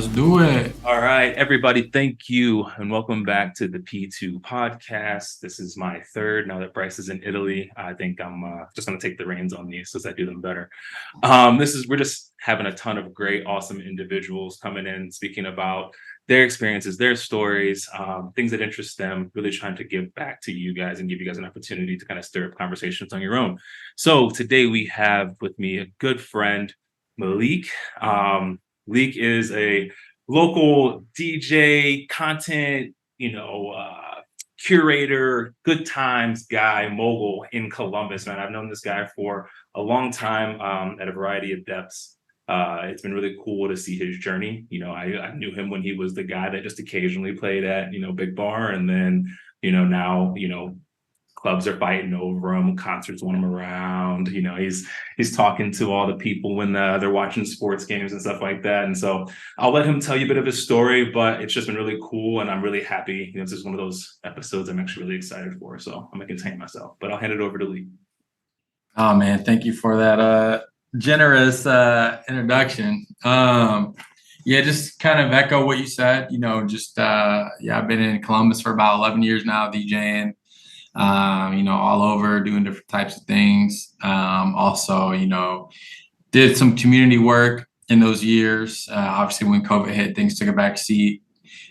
Let's do it. All right, everybody, thank you, and welcome back to the P2 podcast. This is my third. Now that Bryce is in Italy, I think I'm just going to take the reins on these since I do them better. We're just having a ton of great, awesome individuals coming in, speaking about their experiences, their stories, things that interest them, really trying to give back to you guys and give you guys an opportunity to kind of stir up conversations on your own. So today we have with me a good friend, Malik. Leek is a local DJ, content, curator, good times guy, mogul in Columbus, man. I've known this guy for a long time at a variety of depths. It's been really cool to see his journey. I knew him when he was the guy that just occasionally played at, Big Bar. And then, now, clubs are fighting over him, concerts want him around. He's talking to all the people when they're watching sports games and stuff like that. And so I'll let him tell you a bit of his story, but it's just been really cool, and I'm really happy. This is one of those episodes I'm actually really excited for, so I'm gonna contain myself. But I'll hand it over to Lee. Oh man, thank you for that generous introduction. Just kind of echo what you said. I've been in Columbus for about 11 years now, DJing. All over doing different types of things. Also, did some community work in those years. Obviously, when COVID hit, things took a back seat.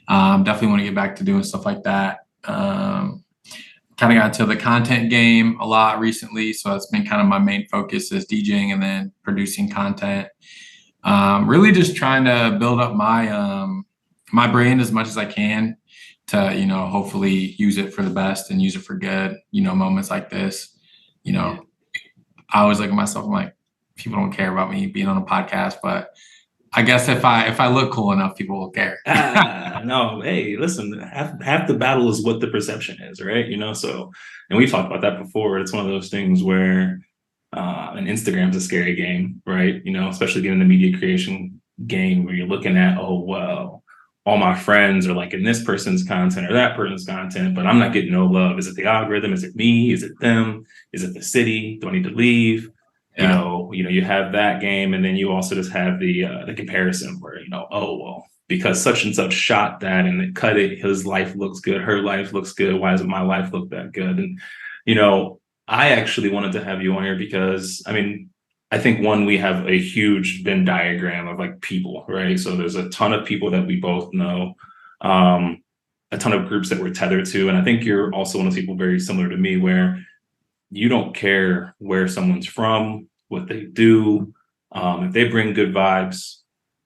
Definitely want to get back to doing stuff like that. Kind of got into the content game a lot recently. So that's been kind of my main focus is DJing and then producing content. Really just trying to build up my brand as much as I can to, hopefully use it for the best and use it for good, moments like this. I always look at myself, I'm like, people don't care about me being on a podcast, but I guess if I look cool enough, people will care. No, hey, listen, half the battle is what the perception is, right? So, and we've talked about that before. It's one of those things where, and Instagram's a scary game, right? Especially getting the media creation game where you're looking at, oh, well, all my friends are like in this person's content or that person's content, but I'm not getting no love. Is it the algorithm? Is it me? Is it them? Is it the city? Do I need to leave? Yeah. You have that game, and then you also just have the comparison where oh well, because such and such shot that and it cut it, his life looks good, her life looks good. Why doesn't my life look that good? And I actually wanted to have you on here because I think we have a huge Venn diagram of like people, right? So there's a ton of people that we both know, a ton of groups that we're tethered to. And I think you're also one of those people very similar to me where you don't care where someone's from, what they do. If they bring good vibes,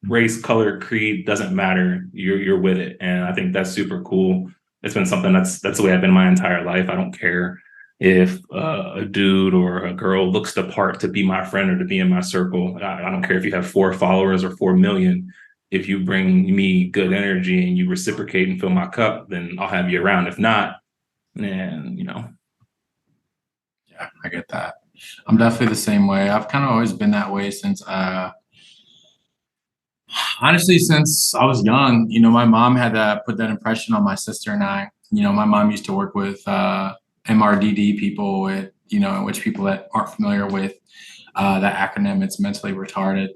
race, color, creed, doesn't matter. You're with it. And I think that's super cool. It's been something that's the way I've been my entire life. I don't care if a dude or a girl looks the part to be my friend or to be in my circle. I don't care if you have 4 followers or 4 million. If you bring me good energy and you reciprocate and fill my cup, then I'll have you around. If not, then Yeah, I get that. I'm definitely the same way. I've kind of always been that way since honestly, since I was young. My mom had put that impression on my sister and I. My mom used to work with MRDD people, with which people that aren't familiar with that acronym, it's mentally retarded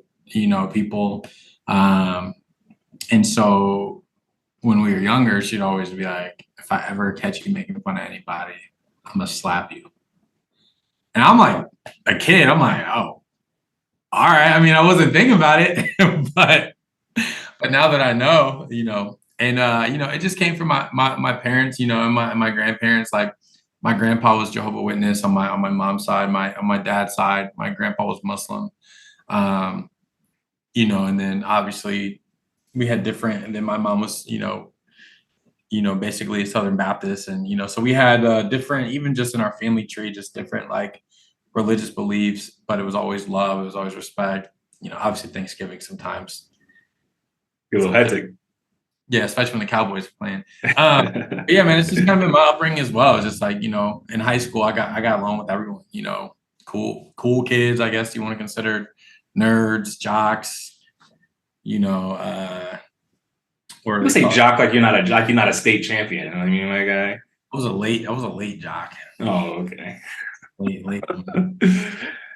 people. And so when we were younger, she'd always be like, if I ever catch you making fun of anybody, I'm gonna slap you. And I'm like a kid, I'm like, oh, all right. I wasn't thinking about it, but now that I know, and it just came from my parents, and my grandparents. Like my grandpa was Jehovah's Witness on my mom's side. On my dad's side, my grandpa was Muslim. And then obviously we had different, and then my mom was, basically a Southern Baptist. And, so we had different, even just in our family tree, just different like religious beliefs, but it was always love. It was always respect. Obviously Thanksgiving sometimes. a little hectic. Yeah, especially when the Cowboys are playing. Yeah, man, it's just kind of been my upbringing as well. It's just like, in high school, I got along with everyone, cool kids, I guess you want to consider nerds, jocks, or you say jock like you're not a state champion. My guy. I was a late jock. Oh, okay. Late.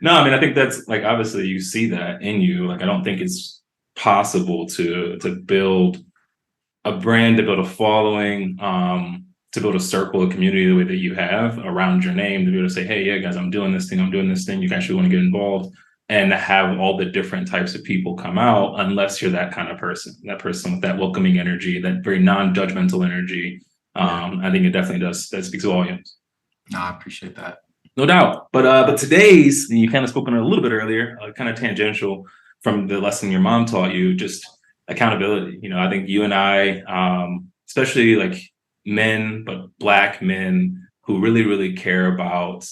No, I think that's like, obviously you see that in you. Like, I don't think it's possible to build a brand, to build a following, to build a circle, a community the way that you have around your name, to be able to say, hey, yeah, guys, I'm doing this thing. You actually want to get involved, and to have all the different types of people come out, unless you're that kind of person, that person with that welcoming energy, that very non-judgmental energy. I think it definitely does. That speaks volumes. No, I appreciate that. No doubt. But today's, and you kind of spoke on it a little bit earlier, kind of tangential from the lesson your mom taught you, just accountability. I think you and I, especially like men, but Black men who really, really care about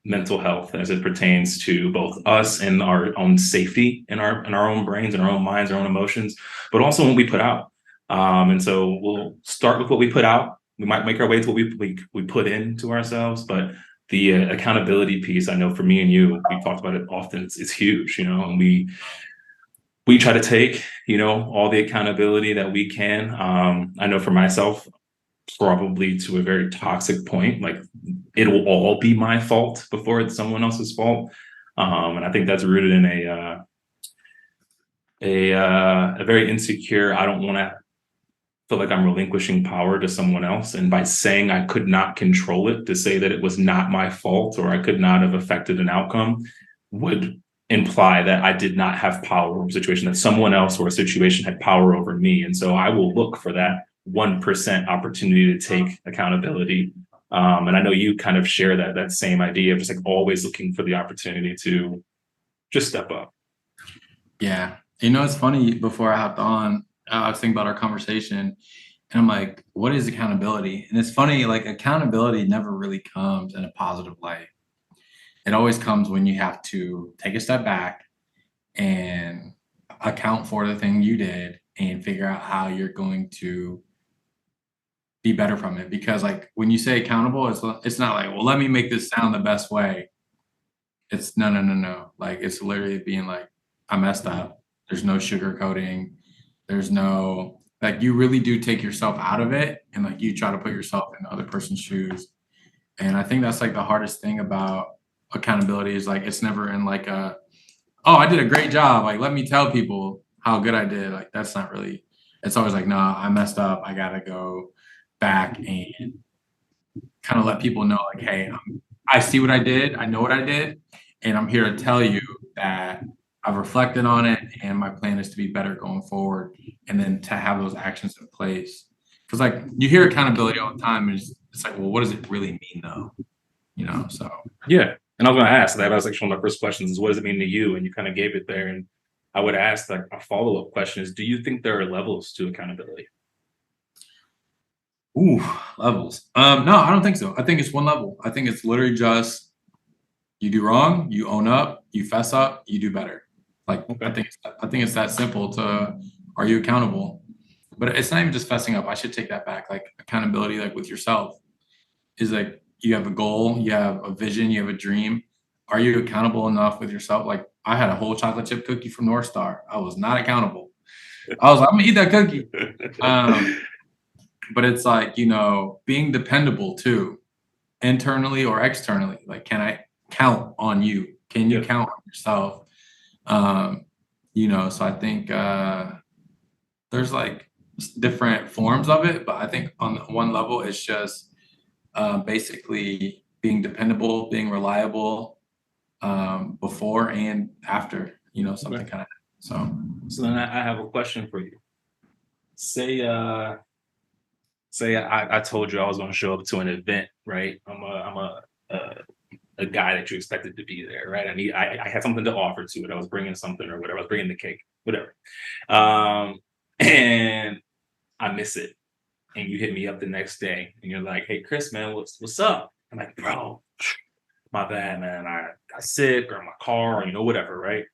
mental health as it pertains to both us and our own safety in our own brains and our own minds, our own emotions, but also what we put out. And so we'll start with what we put out. We might make our way to what we put into ourselves, but the accountability piece, I know for me and you, we talked about it often. It's huge, and we try to take, all the accountability that we can. I know for myself, probably to a very toxic point, like it will all be my fault before it's someone else's fault. And I think that's rooted in a very insecure, I don't want to feel like I'm relinquishing power to someone else. And by saying I could not control it, to say that it was not my fault or I could not have affected an outcome would imply that I did not have power over a situation, that someone else or a situation had power over me. And so I will look for that 1% opportunity to take accountability. And I know you kind of share that same idea of just like always looking for the opportunity to just step up. Yeah. It's funny, before I hopped on, I was thinking about our conversation, and I'm like, what is accountability? And it's funny, like accountability never really comes in a positive light. It always comes when you have to take a step back and account for the thing you did and figure out how you're going to be better from it. Because like when you say accountable, it's not like, well, let me make this sound the best way. It's no. Like it's literally being like, I messed up. There's no sugarcoating. There's no, like, you really do take yourself out of it, and like you try to put yourself in the other person's shoes. And I think that's like the hardest thing about accountability, is like it's never in like oh, I did a great job, like let me tell people how good I did. Like that's not really, it's always like, nah, I messed up, I gotta go back and kind of let people know like, hey, I see what I did, I know what I did, and I'm here to tell you that I've reflected on it and my plan is to be better going forward, and then to have those actions in place. Because like you hear accountability all the time, and it's like, well, what does it really mean though? So Yeah. And I was going to ask, that was actually one of my first questions, is what does it mean to you? And you kind of gave it there. And I would ask, like, a follow-up question is, do you think there are levels to accountability? ooh, levels. No, I don't think so. I think it's one level. I think it's literally just, you do wrong, you own up, you fess up, you do better. Like Okay. I think it's that simple. To, are you accountable? But it's not even just fessing up. I should take that back. Like accountability, like with yourself, is like you have a goal, you have a vision, you have a dream. Are you accountable enough with yourself? Like I had a whole chocolate chip cookie from North Star. I was not accountable. I was like, I'm gonna eat that cookie. But it's like, being dependable too, internally or externally. Like, can I count on you? Can you Yeah. count on yourself? So I think there's like different forms of it, but I think on one level, it's just basically being dependable, being reliable, before and after, something Okay. kind of. So then I have a question for you. Say I told you I was going to show up to an event, right? I'm a guy that you expected to be there, right? I had something to offer to it. I was bringing something or whatever. I was bringing the cake, whatever. And I miss it. And you hit me up the next day and you're like, hey, Chris, man, what's up? I'm like, bro, my bad, man. I got sick, or in my car, or, whatever, right?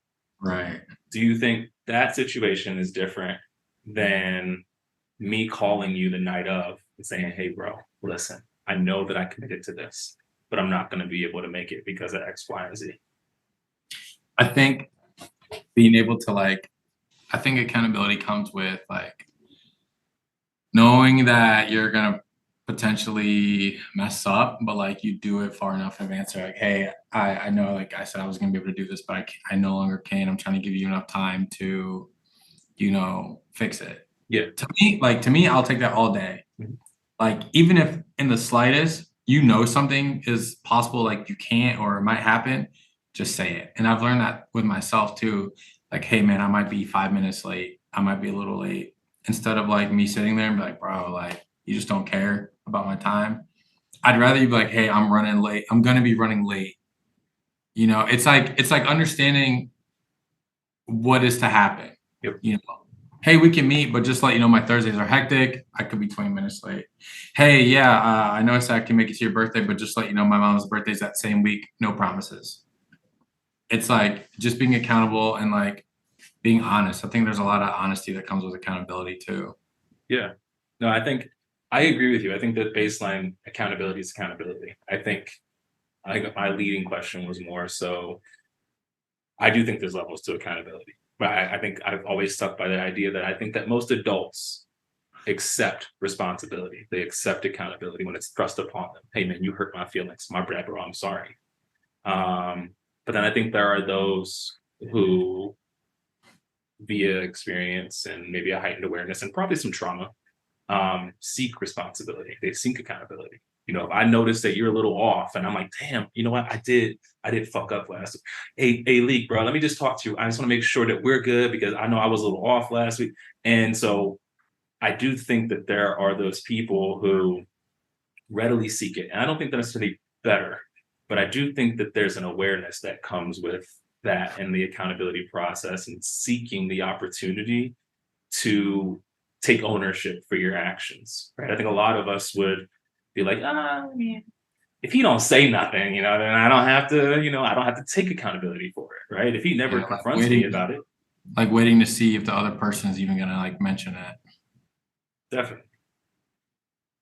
Right. Do you think that situation is different than me calling you the night of and saying, hey, bro, listen, I know that I committed to this, but I'm not going to be able to make it because of X, Y, and Z? I think being able to I think accountability comes with like knowing that you're gonna potentially mess up, but like you do it far enough in advance. Like, hey, I know, like I said, I was gonna be able to do this, but I no longer can. I'm trying to give you enough time to fix it. Yeah. To me, I'll take that all day. Mhm. Like, even if in the slightest, something is possible, like you can't or it might happen, just say it. And I've learned that with myself too. Like, hey man, I might be 5 minutes late. I might be a little late. Instead of like me sitting there and be like, bro, like you just don't care about my time. I'd rather you be like, hey, I'm running late. I'm gonna be running late. It's like understanding what is to happen. Yep. Hey, we can meet, but just let you know my Thursdays are hectic. I could be 20 minutes late. Hey, yeah, I noticed I can make it to your birthday, but just let you know my mom's birthday's that same week. No promises. It's like just being accountable and like being honest. I think there's a lot of honesty that comes with accountability too. Yeah. No, I think I agree with you. I think that baseline accountability is accountability. I think my leading question was more so I do think there's levels to accountability. But I think I've always stuck by the idea that I think that most adults accept responsibility. They accept accountability when it's thrust upon them. Hey man, you hurt my feelings. My bad, bro. I'm sorry. But then I think there are those who, via experience and maybe a heightened awareness and probably some trauma, seek responsibility. They seek accountability. If I notice that you're a little off and I'm like, damn, you know what? I did fuck up last week. Hey, Leek, bro, let me just talk to you. I just want to make sure that we're good because I know I was a little off last week. And so I do think that there are those people who readily seek it. And I don't think that's necessarily better, but I do think that there's an awareness that comes with that and the accountability process and seeking the opportunity to take ownership for your actions, right? I think a lot of us would be like, man, if he don't say nothing, then I don't have to, I don't have to take accountability for it, right? If he never confronts me about it. Like waiting to see if the other person is even gonna like mention it. Definitely.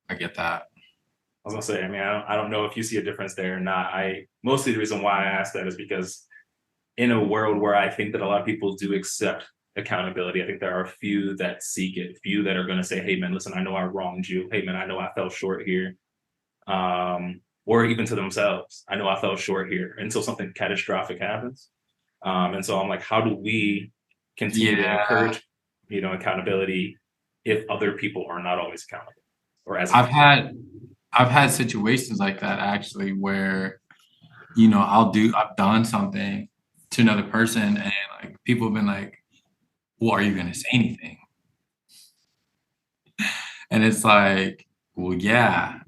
I get that. I was gonna say, I mean, I don't know if you see a difference there or not. Mostly the reason why I asked that is because in a world where I think that a lot of people do accept accountability, I think there are few that seek it, few that are going to say, hey man, listen, I know I wronged you. Hey man, I know I fell short here. Or even to themselves, I know I fell short here until something catastrophic happens. And so I'm like, how do we continue to encourage, accountability if other people are not always accountable or as I've had situations like that actually where, I've done something to another person and like people have been like, well, are you going to say anything? And it's like, well, yeah.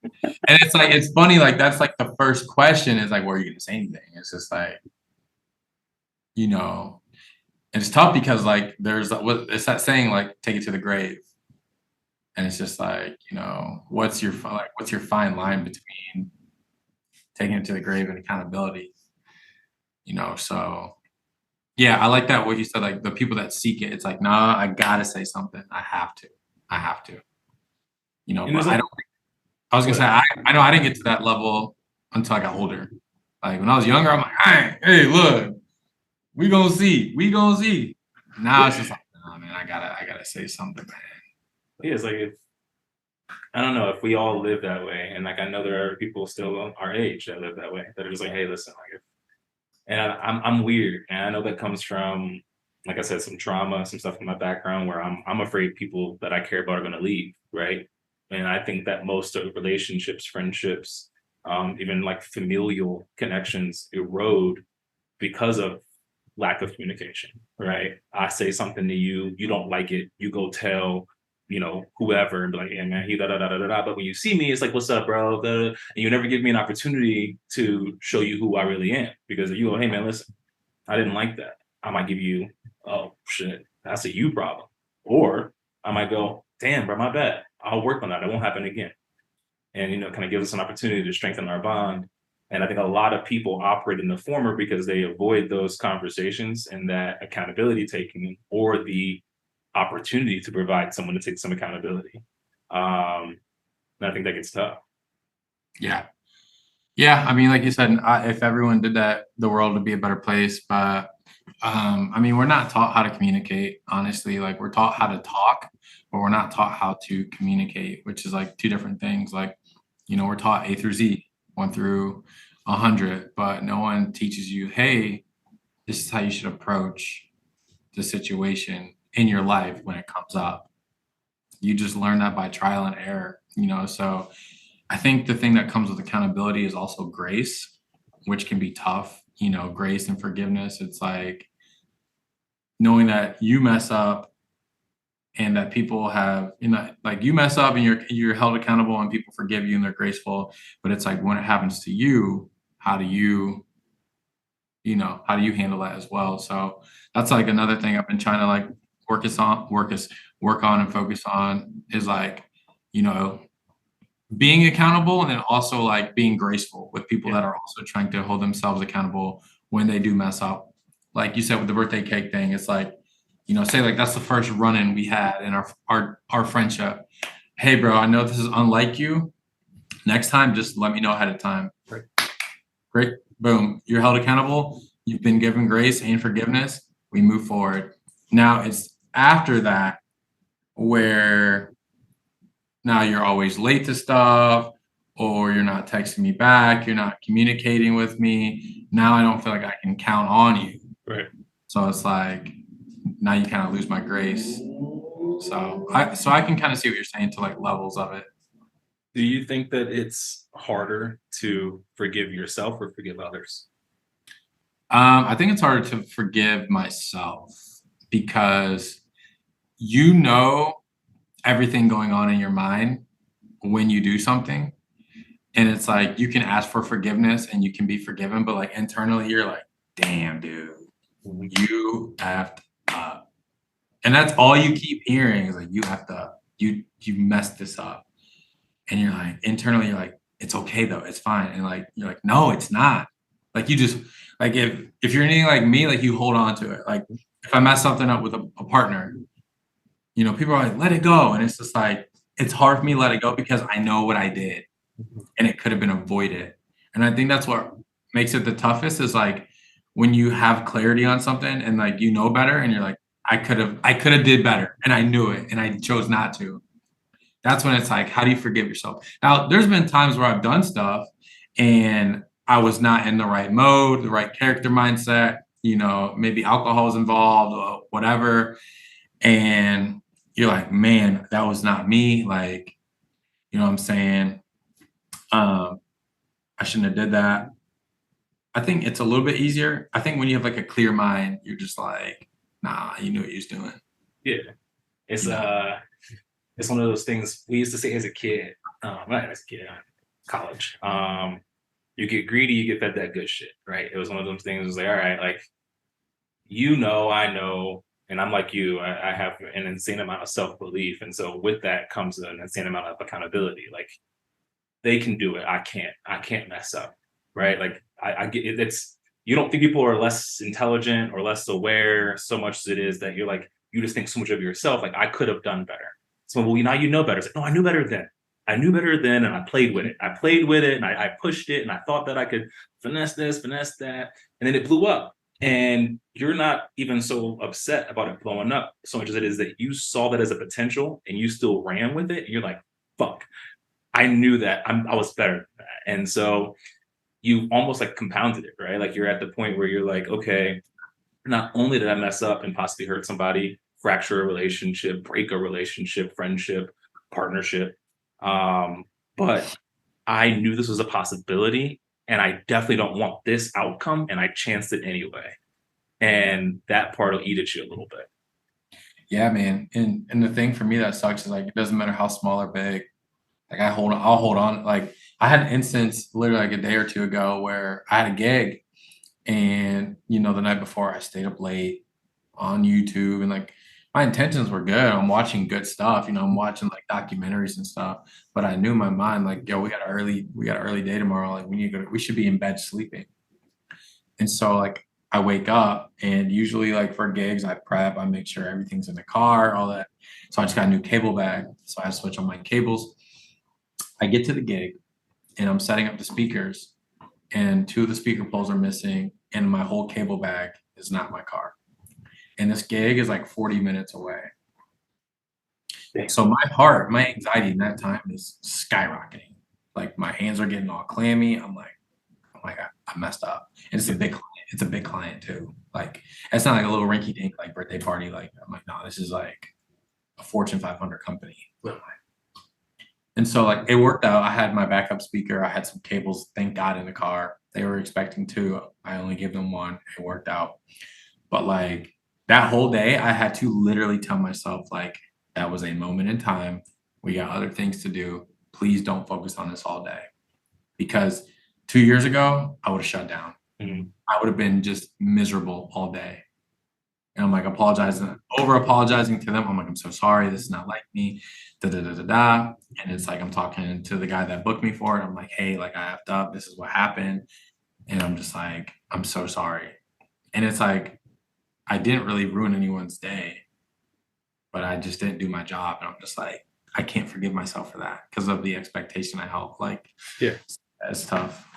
And it's like, it's funny, like that's like the first question is like, well, are you going to say anything? It's just like, and it's tough because like there's what it's that saying like take it to the grave. And it's just like, what's your fine line between taking it to the grave and accountability? So yeah, I like that what you said, like the people that seek it, it's like, nah, I gotta say something. I have to. But I was gonna say I know I didn't get to that level until I got older. Like when I was younger, I'm like, hey, look, we gonna see. Now it's just like, nah, man, I gotta say something, man. Yeah, it's like I don't know if we all live that way, and like I know there are people still our age that live that way that are just like, hey, listen, like, and I'm weird, and I know that comes from, like I said, some trauma, some stuff in my background where I'm afraid people that I care about are going to leave, right? And I think that most of relationships, friendships, even like familial connections erode because of lack of communication, right? I say something to you, you don't like it, you go tell, whoever and be like, yeah, man, he da da da da da. But when you see me, it's like, what's up, bro? And you never give me an opportunity to show you who I really am. Because if you go, hey man, listen, I didn't like that. I might give you, oh shit, that's a you problem. Or I might go, damn, bro, my bad. I'll work on that. It won't happen again. And kind of gives us an opportunity to strengthen our bond. And I think a lot of people operate in the former because they avoid those conversations and that accountability taking or the opportunity to provide someone to take some accountability. And I think that gets tough. Yeah. I mean, like you said, if everyone did that, the world would be a better place. But I mean, we're not taught how to communicate. Honestly, like we're taught how to talk, but we're not taught how to communicate, which is like two different things. Like, we're taught A through Z, 1 through 100, but no one teaches you, hey, this is how you should approach the situation in your life when it comes up. You just learn that by trial and error, so I think the thing that comes with accountability is also grace, which can be tough, grace and forgiveness. It's like knowing that you mess up and that people have, like you mess up and you're held accountable and people forgive you and they're graceful. But it's like when it happens to you, how do you handle that as well? So that's like another thing I've been trying to like work on and focus on is like, being accountable and then also like being graceful with people that are also trying to hold themselves accountable when they do mess up. Like you said with the birthday cake thing, it's like, say like that's the first run-in we had in our friendship. Hey bro, I know this is unlike you. Next time, just let me know ahead of time. Right. Great. Boom. You're held accountable. You've been given grace and forgiveness. We move forward. Now it's after that where now you're always late to stuff, or you're not texting me back, you're not communicating with me. Now I don't feel like I can count on you. Right. So it's like now you kind of lose my grace. So I can kind of see what you're saying to like levels of it. Do you think that it's harder to forgive yourself or forgive others? I think it's harder to forgive myself because everything going on in your mind when you do something. And it's like you can ask for forgiveness and you can be forgiven, but like internally you're like, damn, dude, you effed up. And that's all you keep hearing is like you effed up. You messed this up. And you're like, internally, you're like, it's okay though, it's fine. And like you're like, no, it's not. Like you just like if you're anything like me, like you hold on to it. Like if I mess something up with a partner, people are like, let it go. And it's just like, it's hard for me to let it go because I know what I did and it could have been avoided. And I think that's what makes it the toughest is like when you have clarity on something and like, better and you're like, I could have did better and I knew it and I chose not to. That's when it's like, how do you forgive yourself? Now, there's been times where I've done stuff and I was not in the right mode, the right character mindset, maybe alcohol is involved or whatever. And you're like, man, that was not me. Like, what I'm saying? I shouldn't have did that. I think it's a little bit easier. I think when you have like a clear mind, you're just like, nah, you knew what you was doing. Yeah. It's it's one of those things we used to say as a kid, college. You get greedy, you get fed that good shit, right? It was one of those things. It was like, all right, like I know, and I'm like you. I have an insane amount of self-belief, and so with that comes an insane amount of accountability. Like they can do it, I can't. I can't mess up, right? Like I get it. It's you don't think people are less intelligent or less aware so much as it is that you're like you just think so much of yourself. Like I could have done better. So well, now you know better. It's like, no, I knew better then. I knew better then, and I played with it. I played with it, and I pushed it, and I thought that I could finesse this, finesse that, and then it blew up. And you're not even so upset about it blowing up so much as it is that you saw that as a potential, and you still ran with it. And you're like, "Fuck, I knew that. I was better than that." And so you almost like compounded it, right? Like you're at the point where you're like, okay, not only did I mess up and possibly hurt somebody, fracture a relationship, break a relationship, friendship, partnership. But I knew this was a possibility and I definitely don't want this outcome. And I chanced it anyway. And that part will eat at you a little bit. Yeah, man. And the thing for me that sucks is like it doesn't matter how small or big. Like I'll hold on. Like I had an instance literally like a day or two ago where I had a gig and the night before I stayed up late on YouTube and like my intentions were good. I'm watching good stuff, I'm watching like documentaries and stuff. But I knew in my mind, like, yo, we got an early day tomorrow. Like we should be in bed sleeping. And so like I wake up and usually like for gigs, I prep, I make sure everything's in the car, all that. So I just got a new cable bag. So I switch on my cables. I get to the gig and I'm setting up the speakers and two of the speaker poles are missing and my whole cable bag is not my car. And this gig is like 40 minutes away. So my anxiety in that time is skyrocketing. Like my hands are getting all clammy. I'm like, I messed up. And it's a big client. it's a big client too. Like, it's not like a little rinky dink like birthday party. Like, I'm like, no, this is like a Fortune 500 company. And so like it worked out. I had my backup speaker. I had some cables, thank God, in the car. They were expecting two. I only gave them one. It worked out. But like that whole day, I had to literally tell myself like that was a moment in time. We got other things to do. Please don't focus on this all day. Because 2 years ago, I would have shut down. Mhm. I would have been just miserable all day. And I'm like over apologizing to them. I'm like, I'm so sorry. This is not like me. Da da da da da. And it's like I'm talking to the guy that booked me for it. I'm like, hey, like I effed up. This is what happened. And I'm just like, I'm so sorry. And it's like I didn't really ruin anyone's day, but I just didn't do my job. And I'm just like, I can't forgive myself for that because of the expectation I held. Like, Yeah. it's tough.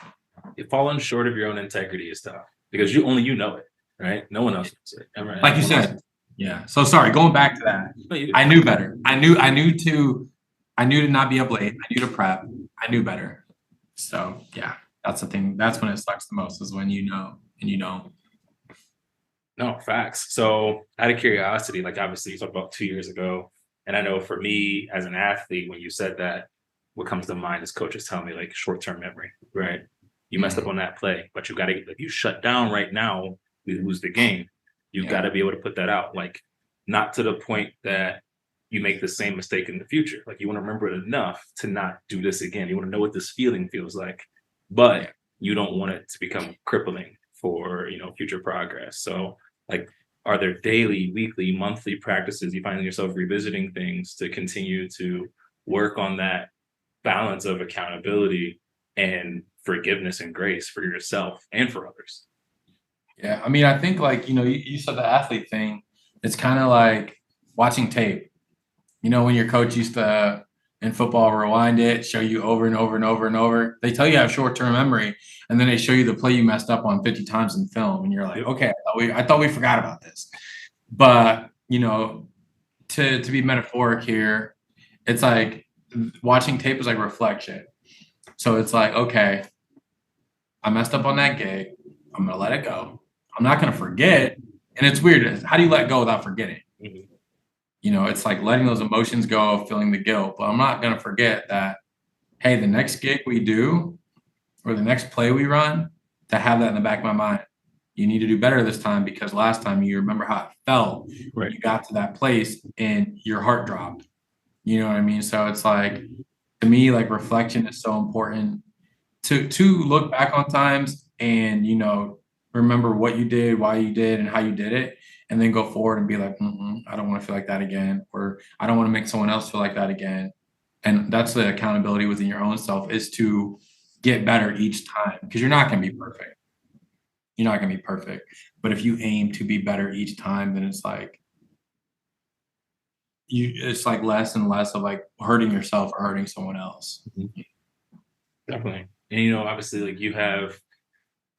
Falling short of your own integrity is tough because you know it, right? No one else knows it. Right? Like you said. Yeah. So sorry, going back to that. I knew better. I knew to not be up late. I knew to prep. I knew better. So yeah, that's the thing. That's when it sucks the most is when you know and you don't. No, facts. So out of curiosity, like obviously you talked about 2 years ago. And I know for me as an athlete, when you said that, what comes to mind is coaches tell me like short-term memory, right? You messed up on that play, but you got to, if you shut down right now, we lose the game. You've got to be able to put that out, like not to the point that you make the same mistake in the future. Like you want to remember it enough to not do this again. You want to know what this feeling feels like, but you don't want it to become crippling for, future progress. So like, are there daily, weekly, monthly practices you find yourself revisiting things to continue to work on that balance of accountability and forgiveness and grace for yourself and for others? Yeah. I mean, I think like, you said the athlete thing, it's kind of like watching tape. When your coach used to in football rewind it, show you over and over and over and over. They tell you have short-term memory, and then they show you the play you messed up on 50 times in film, and you're like, okay, I thought we forgot about this. But to be metaphoric here, it's like watching tape is like reflection. So it's like, okay, I messed up on that gig. I'm gonna let it go. I'm not gonna forget. And it's weird. How do you let go without forgetting? Mhm. It's like letting those emotions go, feeling the guilt. But I'm not gonna forget that, hey, the next gig we do or the next play we run, to have that in the back of my mind. You need to do better this time because last time you remember how it felt when you got to that place and your heart dropped. You know what I mean? So it's like, to me, like reflection is so important to look back on times and, remember what you did, why you did, and how you did it, and then go forward and be like, I don't want to feel like that again, or I don't want to make someone else feel like that again. And that's the accountability within your own self, is to get better each time, because you're not going to be perfect. You're not going to be perfect. But if you aim to be better each time, then it's like it's like less and less of like hurting yourself or hurting someone else. Definitely. And obviously like you have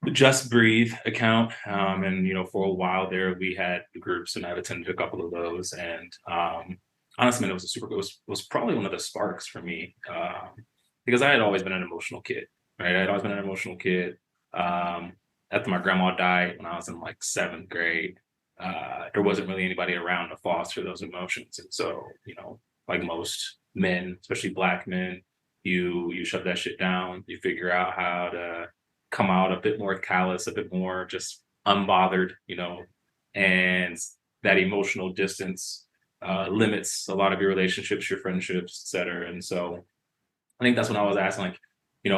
the Just Breathe account. And for a while there we had the groups and I've attended a couple of those. And honestly, man, it was probably one of the sparks for me. Because I had always been an emotional kid, right? I had always been an emotional kid. After my grandma died when I was in like 7th grade, there wasn't really anybody around to foster those emotions. And so, like most men, especially Black men, you shut that shit down. You figure out how to come out a bit more callous, a bit more just unbothered, and that emotional distance limits a lot of your relationships, your friendships, et cetera. And so I think that's when I was asking, like,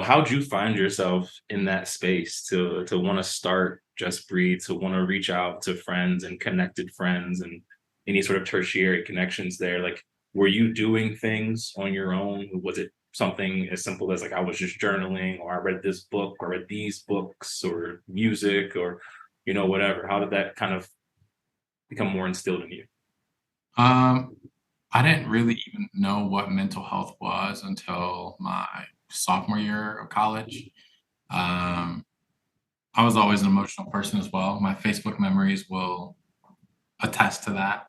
how'd you find yourself in that space to want to start Just Breathe, to want to reach out to friends and connected friends and any sort of tertiary connections there? Like, were you doing things on your own? Was it something as simple as like I was just journaling, or I read this book, or read these books, or music, or whatever? How did that kind of become more instilled in you? I didn't really even know what mental health was until my sophomore year of college. Um, I was always an emotional person as well. My Facebook memories will attest to that.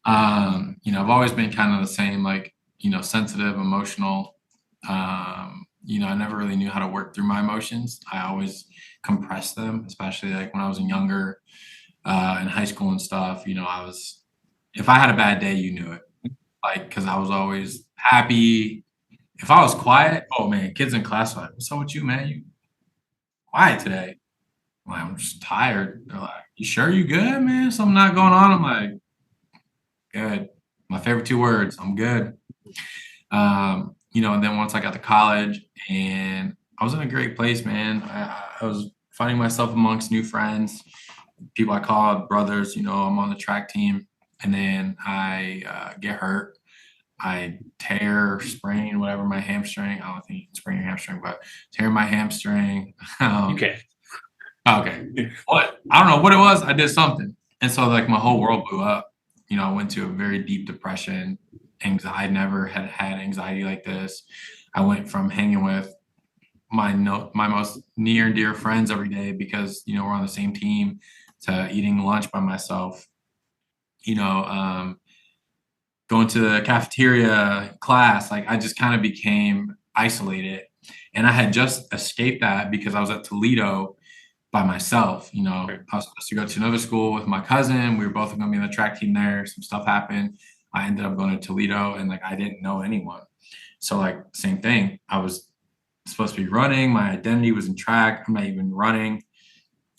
I've always been kind of the same, like, sensitive, emotional. I never really knew how to work through my emotions. I always compressed them, especially like when I was younger, in high school and stuff. If I had a bad day, you knew it. Like, because I was always happy. If I was quiet, oh man, kids in class were like, "What's up with you, man? You quiet today?" I'm like, "I'm just tired." They're like, "You sure you good, man? Something not going on?" I'm like, "Good." My favorite two words, I'm good. And then once I got to college and I was in a great place, man. I was finding myself amongst new friends, people I call brothers. I'm on the track team, and then I get hurt. I tear, sprain, whatever my hamstring. I don't think you can sprain your hamstring, but tear my hamstring. Okay. Okay. What? I don't know what it was. I did something. And so like my whole world blew up. I went to a very deep depression, anxiety. I never had anxiety like this. I went from hanging with my most near and dear friends every day because, we're on the same team, to eating lunch by myself, you know, um, going to the cafeteria class. Like I just kind of became isolated. And I had just escaped that because I was at Toledo by myself. Right. I was supposed to go to another school with my cousin. We were both going to be on the track team there. Some stuff happened. I ended up going to Toledo, and like I didn't know anyone. So like same thing. I was supposed to be running. My identity was in track. I'm not even running.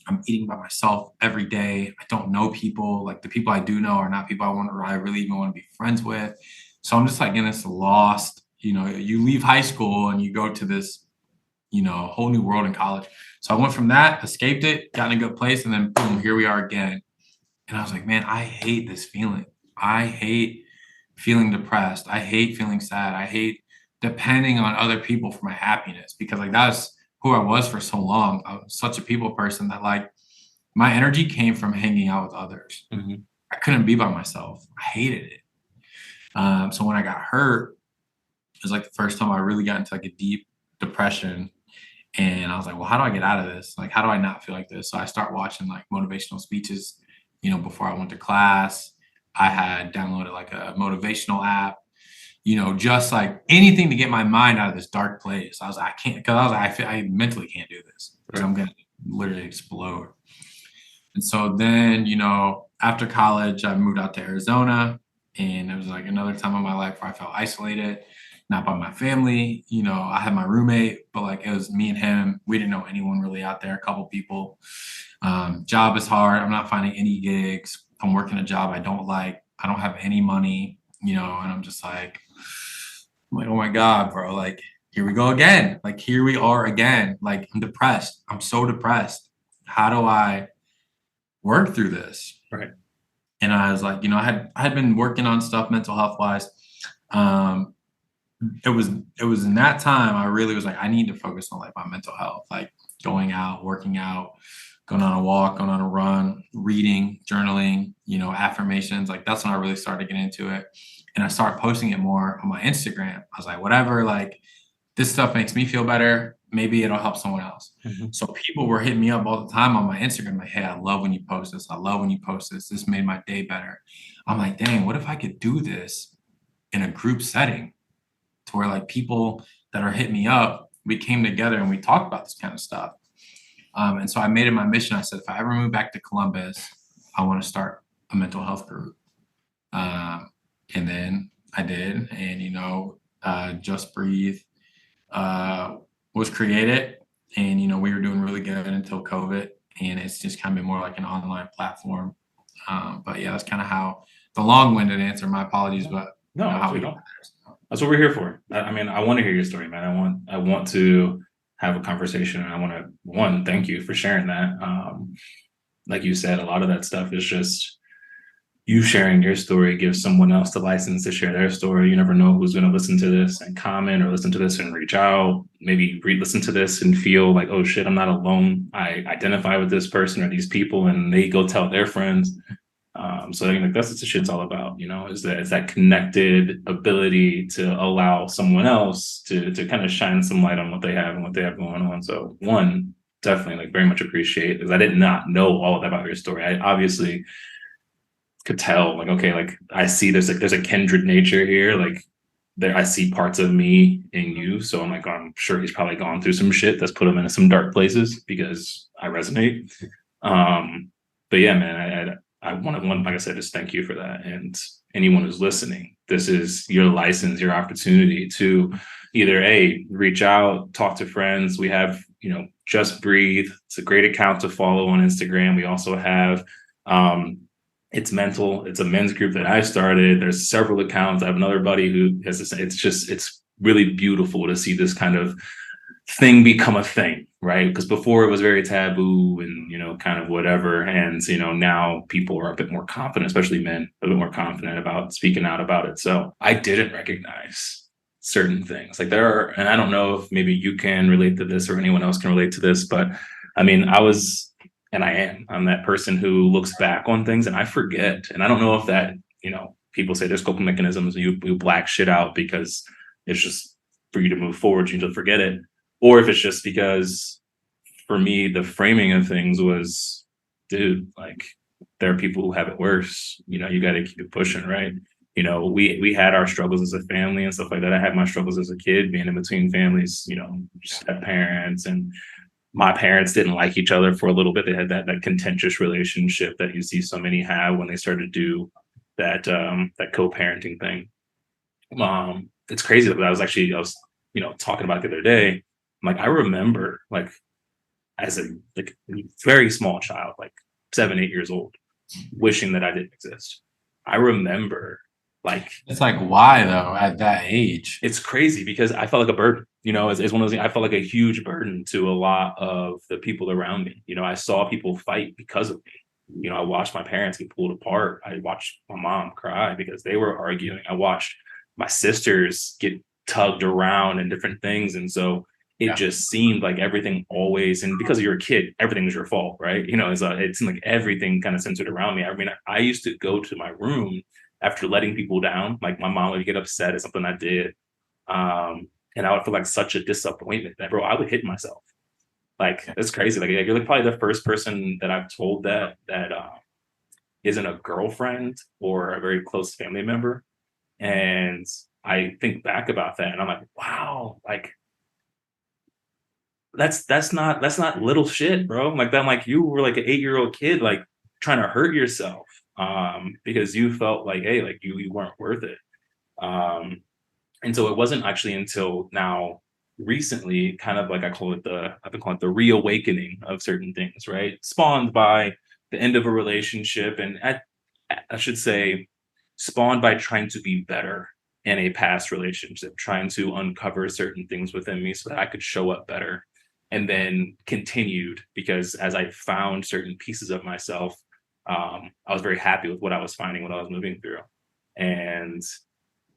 I'm eating by myself every day. I don't know people. Like the people I do know are not people I really even want to be friends with. So I'm just like in this lost. You leave high school and you go to this, whole new world in college. So I went from that, escaped it, got in a good place, and then boom, here we are again. And I was like, man, I hate this feeling. I hate feeling depressed. I hate feeling sad. I hate depending on other people for my happiness, because like that's who I was for so long. I was such a people person that like my energy came from hanging out with others. Mhm. I couldn't be by myself. I hated it. So when I got hurt, it was like the first time I really got into like a deep depression. And I was like, well, how do I get out of this? Like, how do I not feel like this? So I start watching like motivational speeches, before I went to class. I had downloaded like a motivational app, just like anything to get my mind out of this dark place. I was like, I can't, because I was like, I mentally can't do this because Right. I'm going to literally explode. And so then, after college, I moved out to Arizona, and it was like another time in my life where I felt isolated, not by my family. I had my roommate, but like it was me and him. We didn't know anyone really out there, a couple people. Job is hard. I'm not finding any gigs. I'm working a job I don't like. I don't have any money, and I'm like, oh my God, bro. Like, here we go again. Like, here we are again. Like, I'm depressed. I'm so depressed. How do I work through this? Right. And I was like, I had been working on stuff mental health wise. Um, it was in that time I really was like, I need to focus on like my mental health, like going out, working out, going on a walk, going on a run, reading, journaling, affirmations. Like that's when I really started getting into it. And I started posting it more on my Instagram. I was like, whatever, like this stuff makes me feel better. Maybe it'll help someone else. Mhm. So people were hitting me up all the time on my Instagram, like, hey, I love when you post this. I love when you post this. This made my day better. I'm like, dang, what if I could do this in a group setting, to where like people that are hitting me up, we came together and we talked about this kind of stuff. And so I made it my mission. I said, if I ever move back to Columbus, I want to start a mental health group. And then I did, and Just Breathe was created, and we were doing really good until COVID, and it's just kind of been more like an online platform. But yeah, that's kind of how the long-winded answer. My apologies, but No, how we absolutely got not. That's what we're here for. I mean, I want to hear your story, man. I want to have a conversation, and I want to thank you for sharing that. Like you said, a lot of that stuff is just you sharing your story gives someone else the license to share their story. You never know who's going to listen to this and comment, or listen to this and reach out, maybe listen to this and feel like, oh shit, I'm not alone. I identify with this person or these people, and they go tell their friends. So I think like that's what the shit's all about, is that connected ability to allow someone else to kind of shine some light on what they have and what they have going on. So one, definitely like very much appreciate, because I did not know all of that about your story. I obviously could tell like, okay, like I see there's a kindred nature here. Like there I see parts of me in you. So I'm like, I'm sure he's probably gone through some shit that's put him into some dark places because I resonate. But yeah, man, I want to, like I said, just thank you for that. And anyone who's listening, this is your license, your opportunity to either reach out, talk to friends. We have, Just Breathe. It's a great account to follow on Instagram. We also have It's Mental. It's a men's group that I started. There's several accounts. I have another buddy who has this. It's really beautiful to see this kind of thing become a thing, right? Because before it was very taboo and, kind of whatever. And, now people are a bit more confident, especially men, a bit more confident about speaking out about it. So I didn't recognize certain things like there are, and I don't know if maybe you can relate to this or anyone else can relate to this, but I mean, I'm that person who looks back on things and I forget. And I don't know if that, people say there's coping mechanisms, you black shit out because it's just for you to move forward, you just forget it. Or if it's just because for me, the framing of things was, dude, like there are people who have it worse. You got to keep it pushing, right? We had our struggles as a family and stuff like that. I had my struggles as a kid being in between families, just had parents, and my parents didn't like each other for a little bit. They had that contentious relationship that you see so many have when they started to do that co-parenting thing. It's crazy that I was talking about it the other day. Like I remember as a very small child, 7, 8 years old, wishing that I didn't exist. I remember it's like, why though at that age? It's crazy because I felt like a burden, it's one of those things. I felt like a huge burden to a lot of the people around me. I saw people fight because of me. I watched my parents get pulled apart. I watched my mom cry because they were arguing. I watched my sisters get tugged around and different things. And so it just seemed like everything always, and because you're a kid, everything was your fault, right? It seemed like everything kind of centered around me. I mean, I used to go to my room after letting people down. Like my mom would get upset at something I did. And I would feel like such a disappointment that, bro, I would hit myself. It's crazy. You're probably the first person that I've told that isn't a girlfriend or a very close family member. And I think back about that and I'm like, wow, that's not little shit, bro. You were like an 8-year-old kid, trying to hurt yourself because you felt like, hey, you weren't worth it. And so it wasn't actually until now recently, kind of I've been calling it the reawakening of certain things, right? Spawned by the end of a relationship. And I should say spawned by trying to be better in a past relationship, trying to uncover certain things within me so that I could show up better. And then continued because as I found certain pieces of myself, I was very happy with what I was finding, what I was moving through. And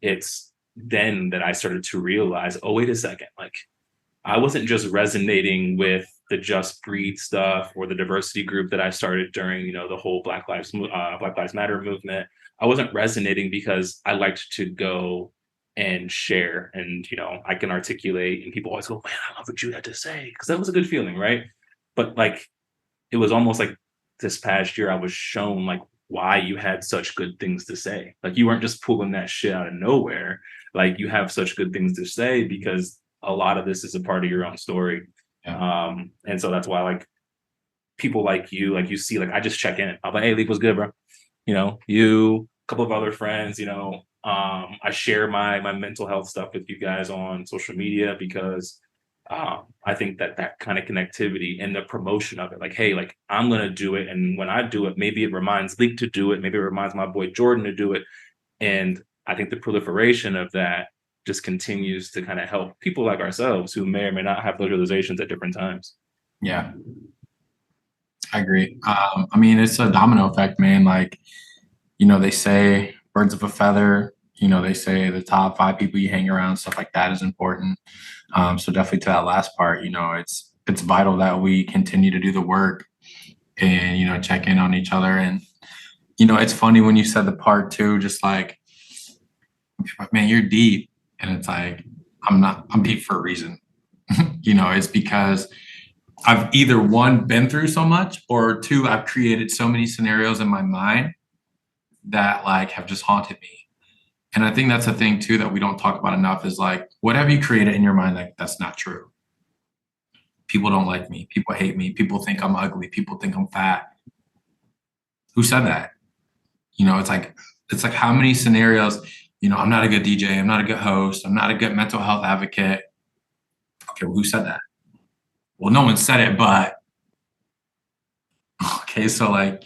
it's then that I started to realize, oh, wait a second, I wasn't just resonating with the Just Breathe stuff or the diversity group that I started during, the whole Black Lives Matter movement. I wasn't resonating because I liked to go and share and, I can articulate and people always go, man, I love what you had to say. Cause that was a good feeling. Right. But it was almost like this past year, I was shown why you had such good things to say. You weren't just pulling that shit out of nowhere. You have such good things to say because a lot of this is a part of your own story. Yeah. And so that's why people like you see, I just check in. I'm like, hey, Leek, what's good, bro? You, a couple of other friends, I share my mental health stuff with you guys on social media because I think that kind of connectivity and the promotion of it, hey, I'm going to do it. And when I do it, maybe it reminds Leek to do it. Maybe it reminds my boy Jordan to do it. And I think the proliferation of that just continues to kind of help people like ourselves who may or may not have those realizations at different times. Yeah, I agree. I mean, it's a domino effect, man. They say birds of a feather, they say the top 5 people you hang around, stuff like that is important. So definitely to that last part, it's vital that we continue to do the work and, check in on each other. And, it's funny when you said the part too, just man, you're deep. And it's I'm deep for a reason. It's because I've either 1, been through so much, or 2, I've created so many scenarios in my mind that have just haunted me. And I think that's a thing too that we don't talk about enough is like, what have you created in your mind like that's not true? People don't like me. People hate me. People think I'm ugly. People think I'm fat. Who said that? It's like how many scenarios, I'm not a good DJ, I'm not a good host, I'm not a good mental health advocate. Okay, well, who said that? Well, no one said it, but okay, so like,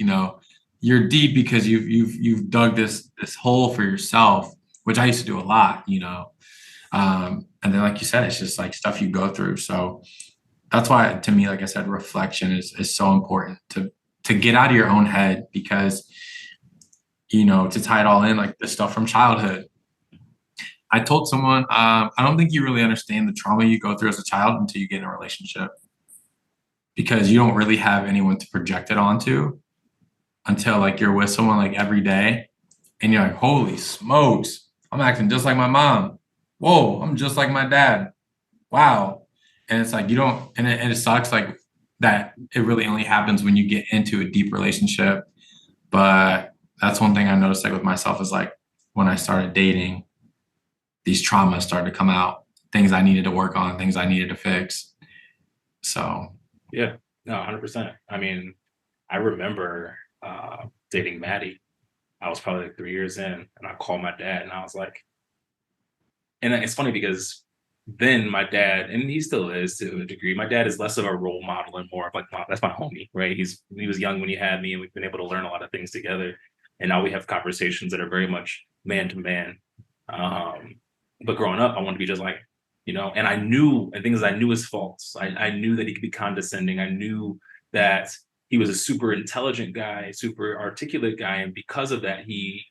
you're deep because you've dug this hole for yourself, which I used to do a lot. And then like you said, it's just like stuff you go through. So that's why to me, like I said, reflection is so important to get out of your own head because to tie it all in, like the stuff from childhood. I told someone, I don't think you really understand the trauma you go through as a child until you get in a relationship because you don't really have anyone to project it onto until like you're with someone like every day and you're like, holy smokes, I'm acting just like my mom. Whoa, I'm just like my dad. Wow. And it's like, you don't, and it sucks like that it really only happens when you get into a deep relationship. But that's one thing I noticed like with myself is like when I started dating, these traumas started to come out, things I needed to work on, things I needed to fix. So Yeah, no, 100%. I mean, I remember dating Maddie. I was probably like 3 years in, and I called my dad, and I was like, and it's funny because then my dad, and he still is to a degree, my dad is less of a role model and more of like, that's my homie, right? He was young when he had me, and we've been able to learn a lot of things together. And now we have conversations that are very much man to man. But growing up, I wanted to be just like, and I knew, and things I knew his faults. I knew that he could be condescending. I knew that he was a super intelligent guy, super articulate guy. And because of that, he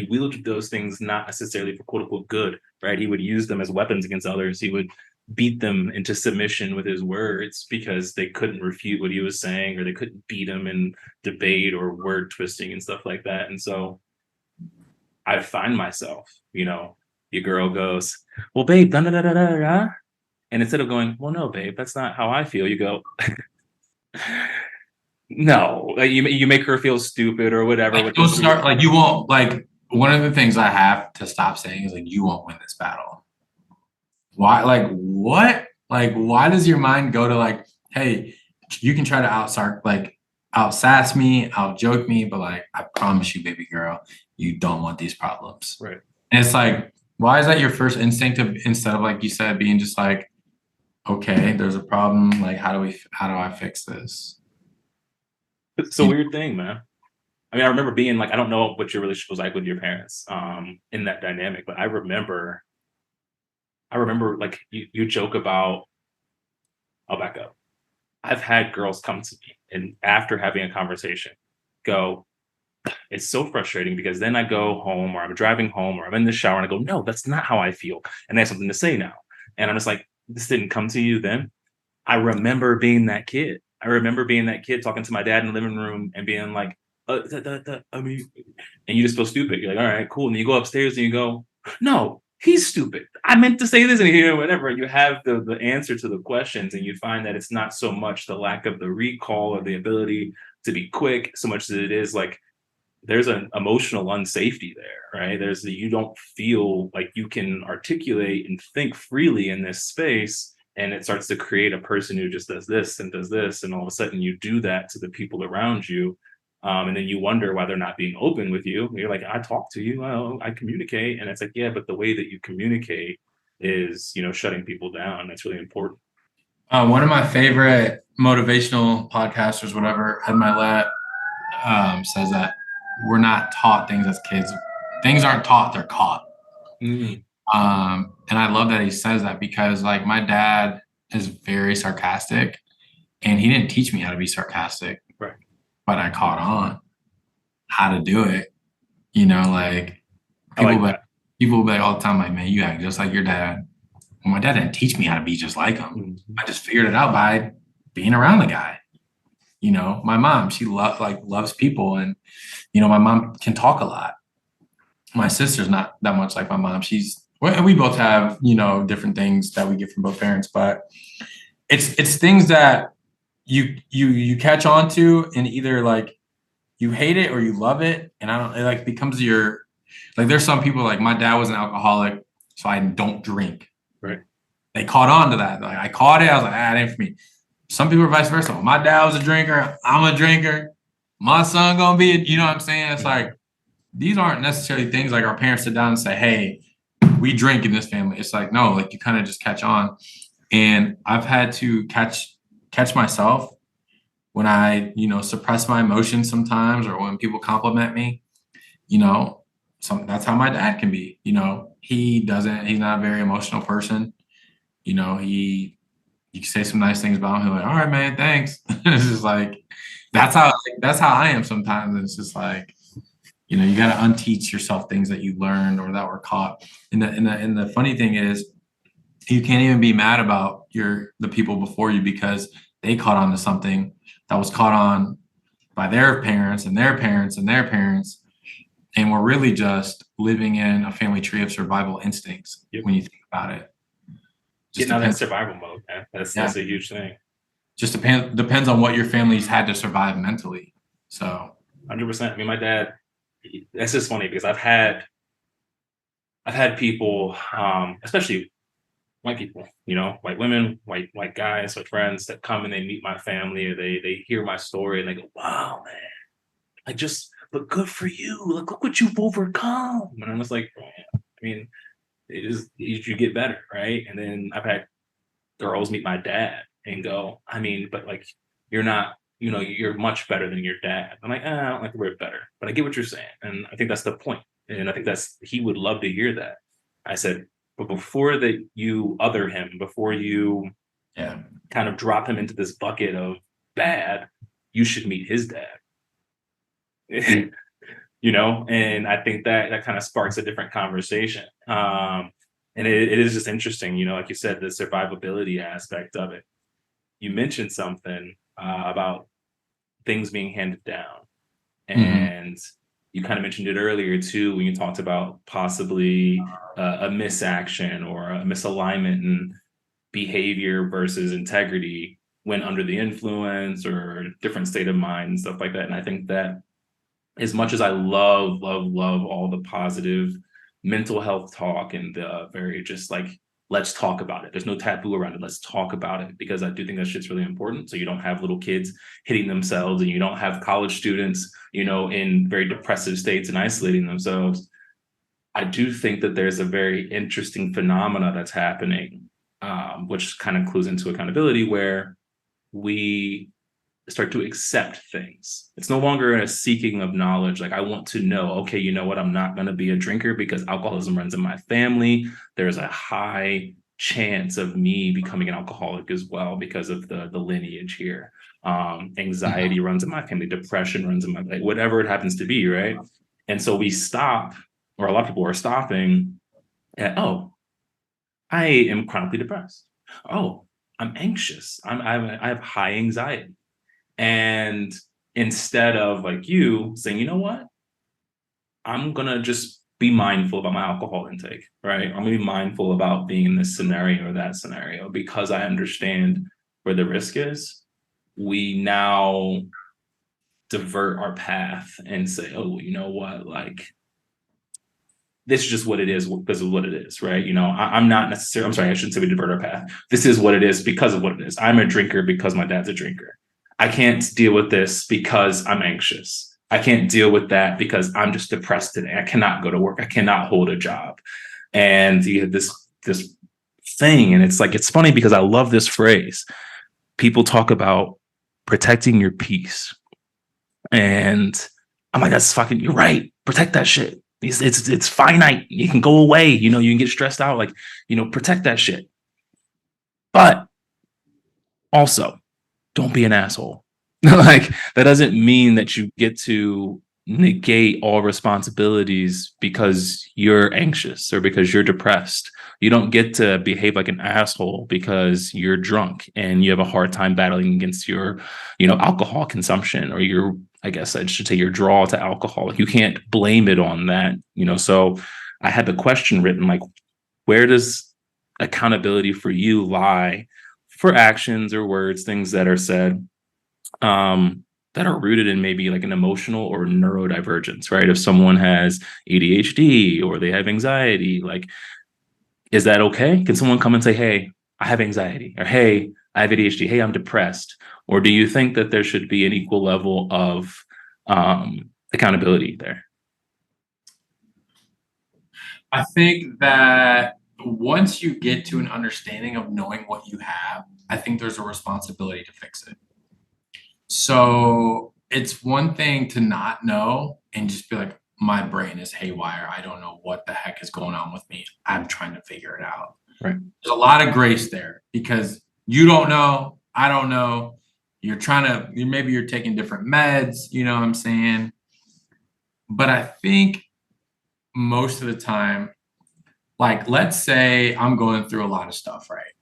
wielded those things not necessarily for quote unquote good, right? He would use them as weapons against others. He would beat them into submission with his words because they couldn't refute what he was saying or they couldn't beat him in debate or word twisting and stuff like that. And so I find myself, your girl goes, well, babe, da da da da da da. And instead of going, well, no, babe, that's not how I feel, you go, no, like you make her feel stupid or whatever. like, you'll start like you won't like one of the things I have to stop saying is like you won't win this battle. Why? Like what? Like why does your mind go to like, hey, you can try to out sass me, out joke me, but like I promise you, baby girl, you don't want these problems. Right. And it's like, why is that your first instinct instead of like you said, being just like, okay, there's a problem. Like how do I fix this? It's a weird thing, man. I mean, I remember being like, I don't know what your relationship was like with your parents in that dynamic, but I remember like you joke about, I'll back up. I've had girls come to me and after having a conversation go, it's so frustrating because then I go home or I'm driving home or I'm in the shower and I go, no, that's not how I feel. And I have something to say now. And I'm just like, this didn't come to you then. I remember being that kid. I remember being that kid talking to my dad in the living room and being like, I mean, and you just feel stupid. You're like, all right, cool. And you go upstairs and you go, no, he's stupid. I meant to say this and whatever. And you have the answer to the questions and you find that it's not so much the lack of the recall or the ability to be quick so much as it is like, there's an emotional unsafety there, right? You don't feel like you can articulate and think freely in this space. And it starts to create a person who just does this. And all of a sudden you do that to the people around you. And then you wonder why they're not being open with you. You're like, I talk to you, I communicate. And it's like, yeah, but the way that you communicate is, shutting people down. That's really important. One of my favorite motivational podcasters, whatever, Ed Milet, says that we're not taught things as kids. Things aren't taught, they're caught. Mm. And I love that he says that because like my dad is very sarcastic and he didn't teach me how to be sarcastic, right? But I caught on how to do it. Like people will be like all the time, like, man, you act just like your dad. Well, my dad didn't teach me how to be just like him. Mm-hmm. I just figured it out by being around the guy. My mom, she loves people and, my mom can talk a lot. My sister's not that much like my mom. We both have, different things that we get from both parents, but it's things that you catch on to and either like you hate it or you love it. And it like becomes your Like there's some people like my dad was an alcoholic, so I don't drink. Right. They caught on to that. Like I caught it. I was like, it ain't for me. Some people are vice versa. My dad was a drinker. I'm a drinker. My son gonna be, you know what I'm saying? It's like, these aren't necessarily things like our parents sit down and say, hey, we drink in this family. It's like, no, like you kind of just catch on. And I've had to catch myself when I, suppress my emotions sometimes, or when people compliment me, that's how my dad can be. He's not a very emotional person. You can say some nice things about him. He's like, all right, man, thanks. It's just like, that's how I am sometimes. It's just like, you got to unteach yourself things that you learned or that were caught. And the funny thing is, you can't even be mad about the people before you, because they caught on to something that was caught on by their parents and their parents and their parents. And we're really just living in a family tree of survival instincts. Yep. When you think about it. Getting out of that survival mode, man. That's a huge thing. Just depends on what your family's had to survive mentally. So 100%. I mean, my dad, that's just funny because I've had people, especially white people, white women, white guys, white friends that come and they meet my family, or they hear my story and they go, wow, man, like, just look, good for you. Look what you've overcome. And I'm just like, I mean, you get better, right? And then I've had girls meet my dad and go, I mean, but like, you're not, you're much better than your dad. I'm like, I don't like the word better, but I get what you're saying. And I think that's the point. And I think he would love to hear that. I said, but before that you other him, before you kind of drop him into this bucket of bad, you should meet his dad. And I think that kind of sparks a different conversation. And it is just interesting, like you said, the survivability aspect of it. You mentioned something about things being handed down. And you kind of mentioned it earlier too, when you talked about possibly a misaction or a misalignment in behavior versus integrity when under the influence or different state of mind and stuff like that. And I think that as much as I love all the positive mental health talk and the very just like, let's talk about it. There's no taboo around it. Let's talk about it, because I do think that shit's really important. So you don't have little kids hitting themselves, and you don't have college students, in very depressive states and isolating themselves. I do think that there's a very interesting phenomena that's happening, which kind of clues into accountability, where we start to accept things. It's no longer a seeking of knowledge. Like, I want to know, okay, you know what? I'm not going to be a drinker because alcoholism runs in my family. There's a high chance of me becoming an alcoholic as well because of the lineage here. Anxiety runs in my family. Depression runs in my, like, whatever it happens to be, right? And so we stop, or a lot of people are stopping at, oh, I am chronically depressed. Oh, I'm anxious. I have high anxiety. And instead of, like, you saying, you know what, I'm going to just be mindful about my alcohol intake, right? I'm going to be mindful about being in this scenario or that scenario because I understand where the risk is. We now divert our path and say, oh, you know what, like, this is just what it is because of what it is, right? I'm not necessarily, I'm sorry, I shouldn't say we divert our path. This is what it is because of what it is. I'm a drinker because my dad's a drinker. I can't deal with this because I'm anxious. I can't deal with that because I'm just depressed today. I cannot go to work. I cannot hold a job. And you have this thing, and it's like, it's funny because I love this phrase. People talk about protecting your peace. And I'm like, that's fucking, you're right. Protect that shit. It's finite. You can go away. You can get stressed out. Like, protect that shit. But also, don't be an asshole. Like, that doesn't mean that you get to negate all responsibilities because you're anxious or because you're depressed. You don't get to behave like an asshole because you're drunk and you have a hard time battling against your, alcohol consumption, or your, I guess I should say, your draw to alcohol. Like, you can't blame it on that, So I had the question written, like, where does accountability for you lie for actions or words, things that are said, that are rooted in maybe like an emotional or neurodivergence, right? If someone has ADHD or they have anxiety, like, is that okay? Can someone come and say, hey, I have anxiety, or hey, I have ADHD, hey, I'm depressed? Or do you think that there should be an equal level of accountability there? I think that once you get to an understanding of knowing what you have, I think there's a responsibility to fix it. So it's one thing to not know and just be like, my brain is haywire. I don't know what the heck is going on with me. I'm trying to figure it out. Right. There's a lot of grace there because you don't know. I don't know. You're trying to, maybe you're taking different meds, you know what I'm saying? But I think most of the time, like, let's say I'm going through a lot of stuff, right?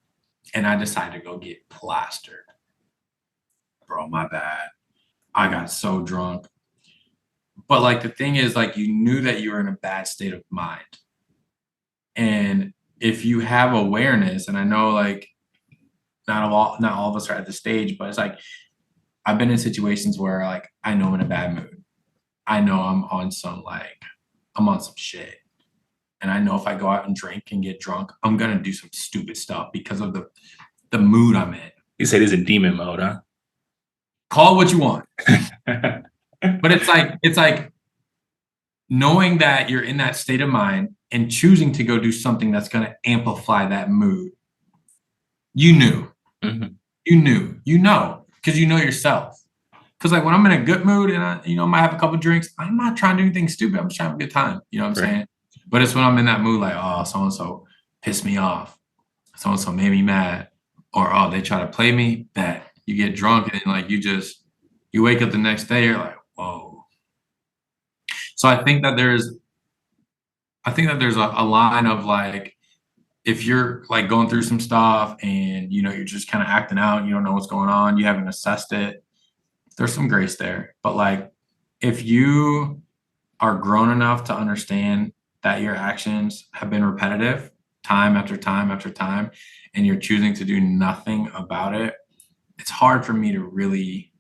And I decide to go get plastered. Bro, my bad. I got so drunk. But like the thing is, like, you knew that you were in a bad state of mind. And if you have awareness, and I know like not all of us are at the stage, but it's like I've been in situations where like I know I'm in a bad mood. I know I'm on some shit. And I know if I go out and drink and get drunk, I'm gonna do some stupid stuff because of the mood I'm in. You say this in demon mode, huh? Call it what you want. But it's like knowing that you're in that state of mind and choosing to go do something that's gonna amplify that mood. You knew. Mm-hmm. You know, because you know yourself. Because like when I'm in a good mood and I might have a couple drinks, I'm not trying to do anything stupid. I'm just trying to have a good time. You know what I'm saying? But it's when I'm in that mood, like, oh, so-and-so pissed me off. So-and-so made me mad. Or, oh, they try to play me. That you get drunk and then like you wake up the next day, you're like, whoa. So I think that there's a line of like, if you're like going through some stuff and you're just kind of acting out, you don't know what's going on, you haven't assessed it, there's some grace there. But like if you are grown enough to understand that your actions have been repetitive time after time after time, and you're choosing to do nothing about it, it's hard for me to really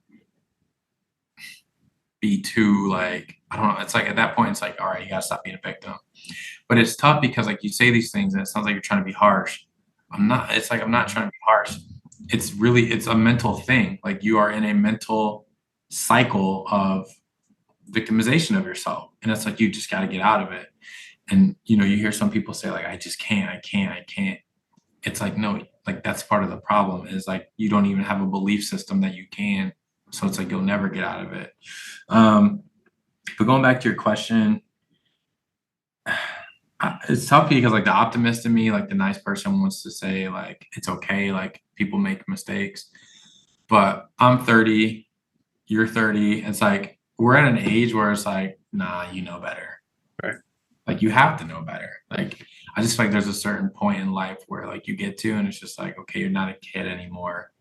be too like, I don't know. It's like at that point, it's like, all right, you gotta stop being a victim. But it's tough because like you say these things and it sounds like you're trying to be harsh. I'm not. It's like I'm not trying to be harsh. It's a mental thing. Like you are in a mental cycle of victimization of yourself, and it's like you just got to get out of it. And you hear some people say like, I just can't, I can't. It's like, no, like that's part of the problem is like you don't even have a belief system that you can. So it's like you'll never get out of it. But going back to your question, it's tough because like the optimist in me, like the nice person wants to say like it's okay, like people make mistakes. But I'm 30, you're 30. It's like we're at an age where it's like, nah, you know better. Right. Like you have to know better. Like I just feel like there's a certain point in life where like you get to and it's just like, okay, you're not a kid anymore.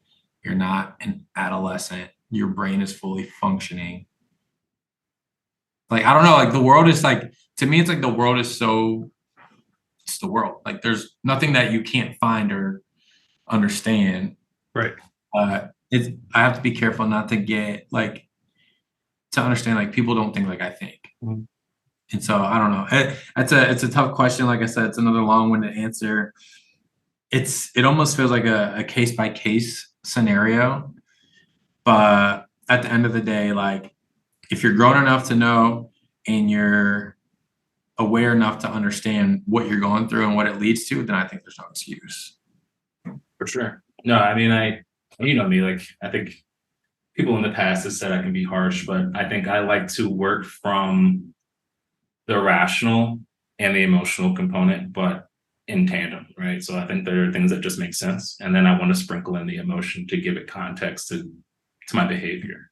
You're not an adolescent. Your brain is fully functioning. Like I don't know, like the world is like, to me it's like the world is so, it's the world. Like there's nothing that you can't find or understand. Right. I have to be careful not to get like, to understand like people don't think like I think. Mm-hmm. And so I don't know. It's a tough question. Like I said, it's another long-winded answer. It almost feels like a case by case scenario. But at the end of the day, like if you're grown enough to know and you're aware enough to understand what you're going through and what it leads to, then I think there's no excuse. For sure. No, I mean, you know me, like I think people in the past have said I can be harsh, but I think I like to work from the rational and the emotional component, but in tandem, right? So I think there are things that just make sense. And then I want to sprinkle in the emotion to give it context to my behavior.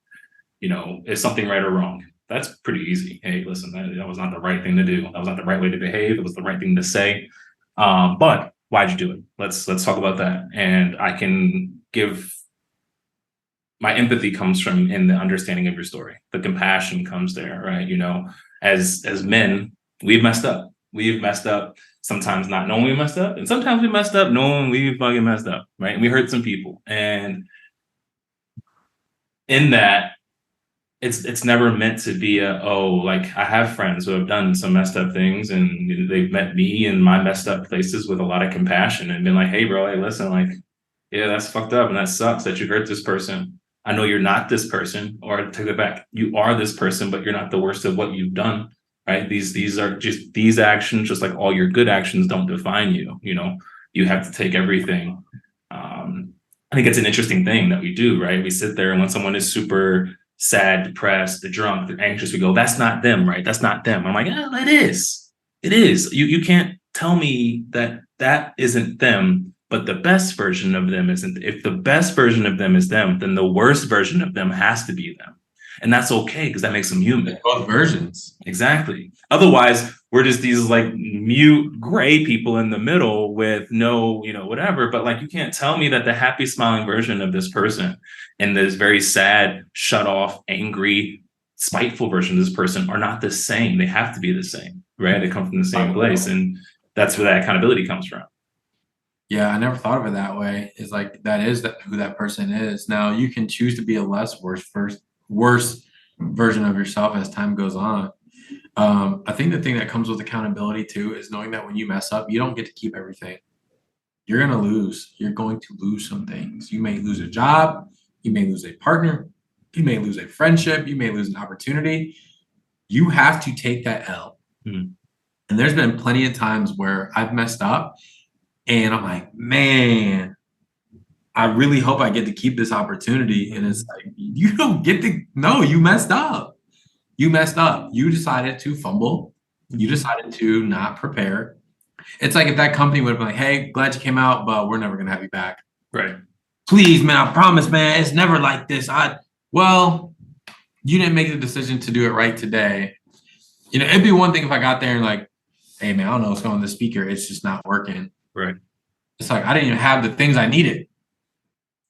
Is something right or wrong? That's pretty easy. Hey, listen, that was not the right thing to do. That was not the right way to behave. It was the right thing to say. But why'd you do it? Let's talk about that. And I can give my empathy comes from in the understanding of your story. The compassion comes there, right? As men, we've messed up. We've messed up sometimes not knowing we messed up, and sometimes we messed up knowing we fucking messed up, right? And we hurt some people. And in that, it's never meant to be like I have friends who have done some messed up things and they've met me in my messed up places with a lot of compassion and been like, hey bro, hey listen, like, yeah, that's fucked up and that sucks that you hurt this person. I know you're not this person, or take it back, you are this person, but you're not the worst of what you've done. Right. These are just these actions, just like all your good actions don't define you. You know, you have to take everything. I think it's an interesting thing that we do, right? We sit there and when someone is super sad, depressed, they're drunk, they're anxious, we go, that's not them, right? That's not them. I'm like, yeah, it is. It is. You can't tell me that that isn't them, but the best version of them isn't. If the best version of them is them, then the worst version of them has to be them. And that's okay because that makes them human. Both versions. Exactly. Otherwise, we're just these like mute gray people in the middle with no, whatever. But like, you can't tell me that the happy, smiling version of this person and this very sad, shut off, angry, spiteful version of this person are not the same. They have to be the same, right? They come from the same place. And that's where that accountability comes from. Yeah, I never thought of it that way. It's like that is who that person is. Now you can choose to be a worse version of yourself as time goes on. I think the thing that comes with accountability too is knowing that when you mess up, you don't get to keep everything. You're gonna lose. You're going to lose some things. You may lose a job. You may lose a partner. You may lose a friendship. You may lose an opportunity. You have to take that L. Mm-hmm. And there's been plenty of times where I've messed up and I'm like, man, I really hope I get to keep this opportunity. And it's like, you don't get to, no, you messed up. You messed up. You decided to fumble. You decided to not prepare. It's like if that company would have been like, hey, glad you came out, but we're never going to have you back. Right. Please, man, I promise, man, it's never like this. Well, you didn't make the decision to do it right today. It'd be one thing if I got there and like, hey, man, I don't know what's going on with the speaker. It's just not working. Right. It's like I didn't even have the things I needed.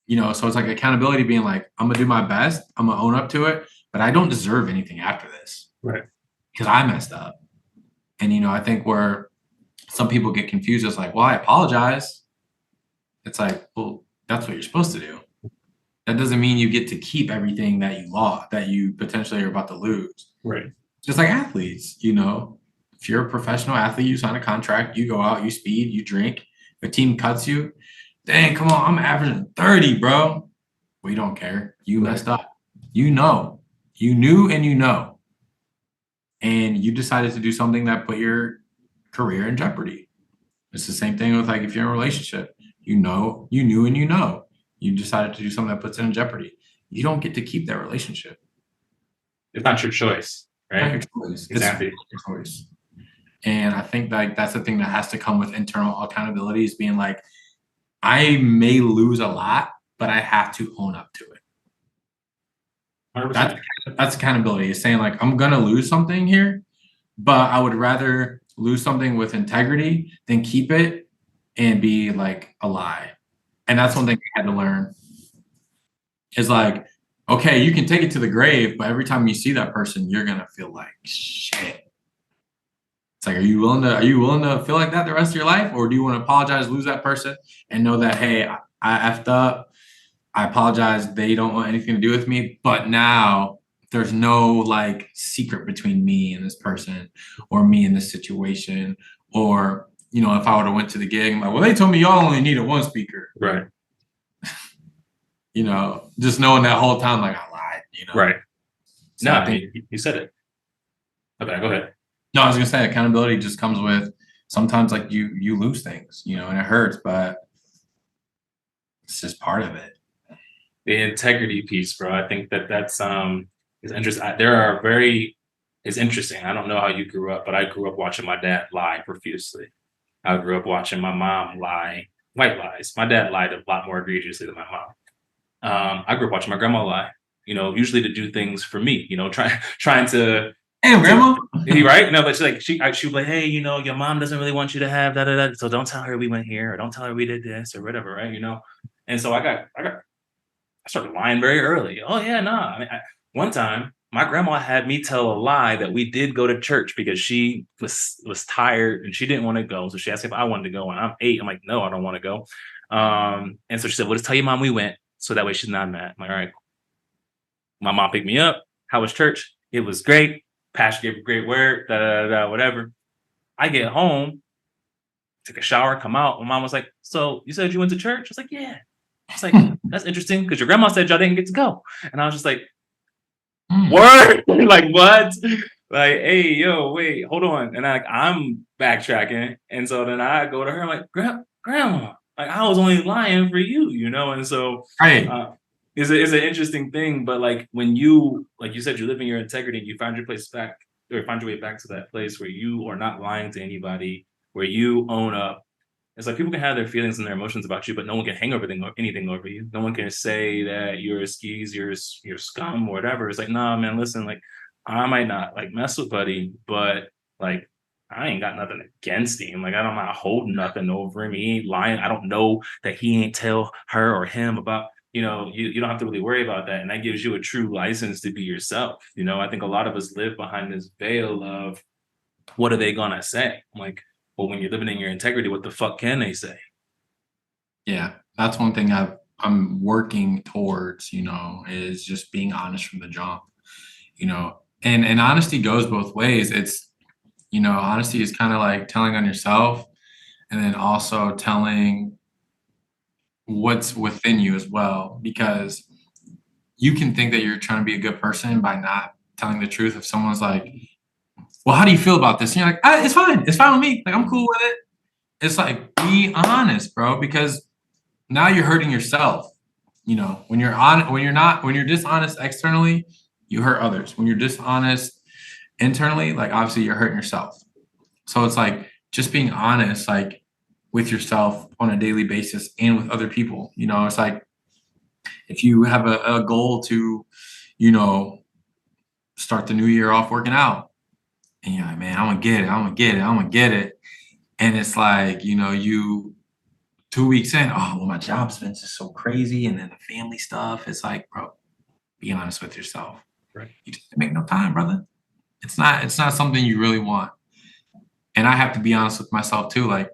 So it's like accountability being like, I'm gonna do my best, I'm gonna own up to it, but I don't deserve anything after this. Right. Because I messed up. And I think where some people get confused, it's like, well, I apologize. It's like, well, that's what you're supposed to do. That doesn't mean you get to keep everything that you lost, that you potentially are about to lose. Right. Just like athletes, if you're a professional athlete, you sign a contract, you go out, you speed, you drink. If a team cuts you, dang, come on, I'm averaging 30, bro. We don't care. You messed up. You knew and you know. And you decided to do something that put your career in jeopardy. It's the same thing with like if you're in a relationship, you knew and you know. You decided to do something that puts it in jeopardy. You don't get to keep that relationship. It's not your choice, right? Not your choice. Exactly. It's your choice. And I think like that's the thing that has to come with internal accountability is being like, I may lose a lot, but I have to own up to it. 100%. That's accountability. It's saying like, I'm going to lose something here, but I would rather lose something with integrity than keep it and be like a lie. And that's one thing I had to learn is like, okay, you can take it to the grave, but every time you see that person, you're going to feel like shit. It's like, are you willing to feel like that the rest of your life? Or do you want to apologize, lose that person and know that, hey, I effed up. I apologize. They don't want anything to do with me. But now there's no like secret between me and this person or me and this situation. Or, if I would have went to the gig, I'm like, well, they told me y'all only needed one speaker. Right. Just knowing that whole time, like I lied, Right. So No, I think, you said it. Okay, go ahead. No, I was gonna say accountability just comes with sometimes like you lose things, and it hurts, but it's just part of it. The integrity piece, bro. I think that's is interesting. It's interesting. I don't know how you grew up, but I grew up watching my dad lie profusely. I grew up watching my mom lie, white lies. My dad lied a lot more egregiously than my mom. I grew up watching my grandma lie. Usually to do things for me. Trying to. Damn, grandma. Right? No, but she was like, hey, your mom doesn't really want you to have that. So don't tell her we went here, or don't tell her we did this, or whatever, right? And so I started lying very early. Oh yeah, nah. One time, my grandma had me tell a lie that we did go to church because she was tired and she didn't want to go. So she asked if I wanted to go, and I'm 8. I'm like, no, I don't want to go. And so she said, well, just tell your mom we went, so that way she's not mad. I'm like, all right. My mom picked me up. How was church? It was great. Pastor gave a great word, whatever. I get home, took a shower, come out. My mom was like, so you said you went to church? I was like, yeah. She's like, that's interesting because your grandma said y'all didn't get to go. And I was just like, word? Like, what? Like, hey, yo, wait, hold on. And I'm backtracking. And so then I go to her, I'm like, grandma, like I was only lying for you, you know? And so Right. it's an interesting thing. But like when you, like you said, you live in your integrity, you find your place back or find your way back to that place where you are not lying to anybody, where you own up. It's like people can have their feelings and their emotions about you, but no one can hang over anything over you. No one can say that you're a skis, you're scum, or whatever. It's like, nah, man, listen, like I might not like mess with Buddy, but like I ain't got nothing against him. Like I'm not holding nothing over him. He ain't lying. I don't know that he ain't tell her or him about, you know, you don't have to really worry about that. And that gives you a true license to be yourself. You know, I think a lot of us live behind this veil of what are they gonna say? I'm like, well, when you're living in your integrity, what the fuck can they say? Yeah, that's one thing I'm working towards, is just being honest from the jump, and honesty goes both ways. It's, honesty is kind of like telling on yourself and then also telling what's within you as well, because you can think that you're trying to be a good person by not telling the truth. If someone's like, well, how do you feel about this? And you're like, it's fine. It's fine with me. Like, I'm cool with it. It's like, be honest, bro, because now you're hurting yourself. When you're dishonest externally, you hurt others. When you're dishonest internally, like obviously you're hurting yourself. So it's like just being honest, like with yourself on a daily basis and with other people. It's like if you have a goal to, start the new year off working out, and you're like, man, I'm gonna get it, I'm gonna get it, I'm gonna get it. And it's like, you 2 weeks in, oh, well, my job's been just so crazy. And then the family stuff. It's like, bro, be honest with yourself. Right. You just make no time, brother. It's not something you really want. And I have to be honest with myself too. Like,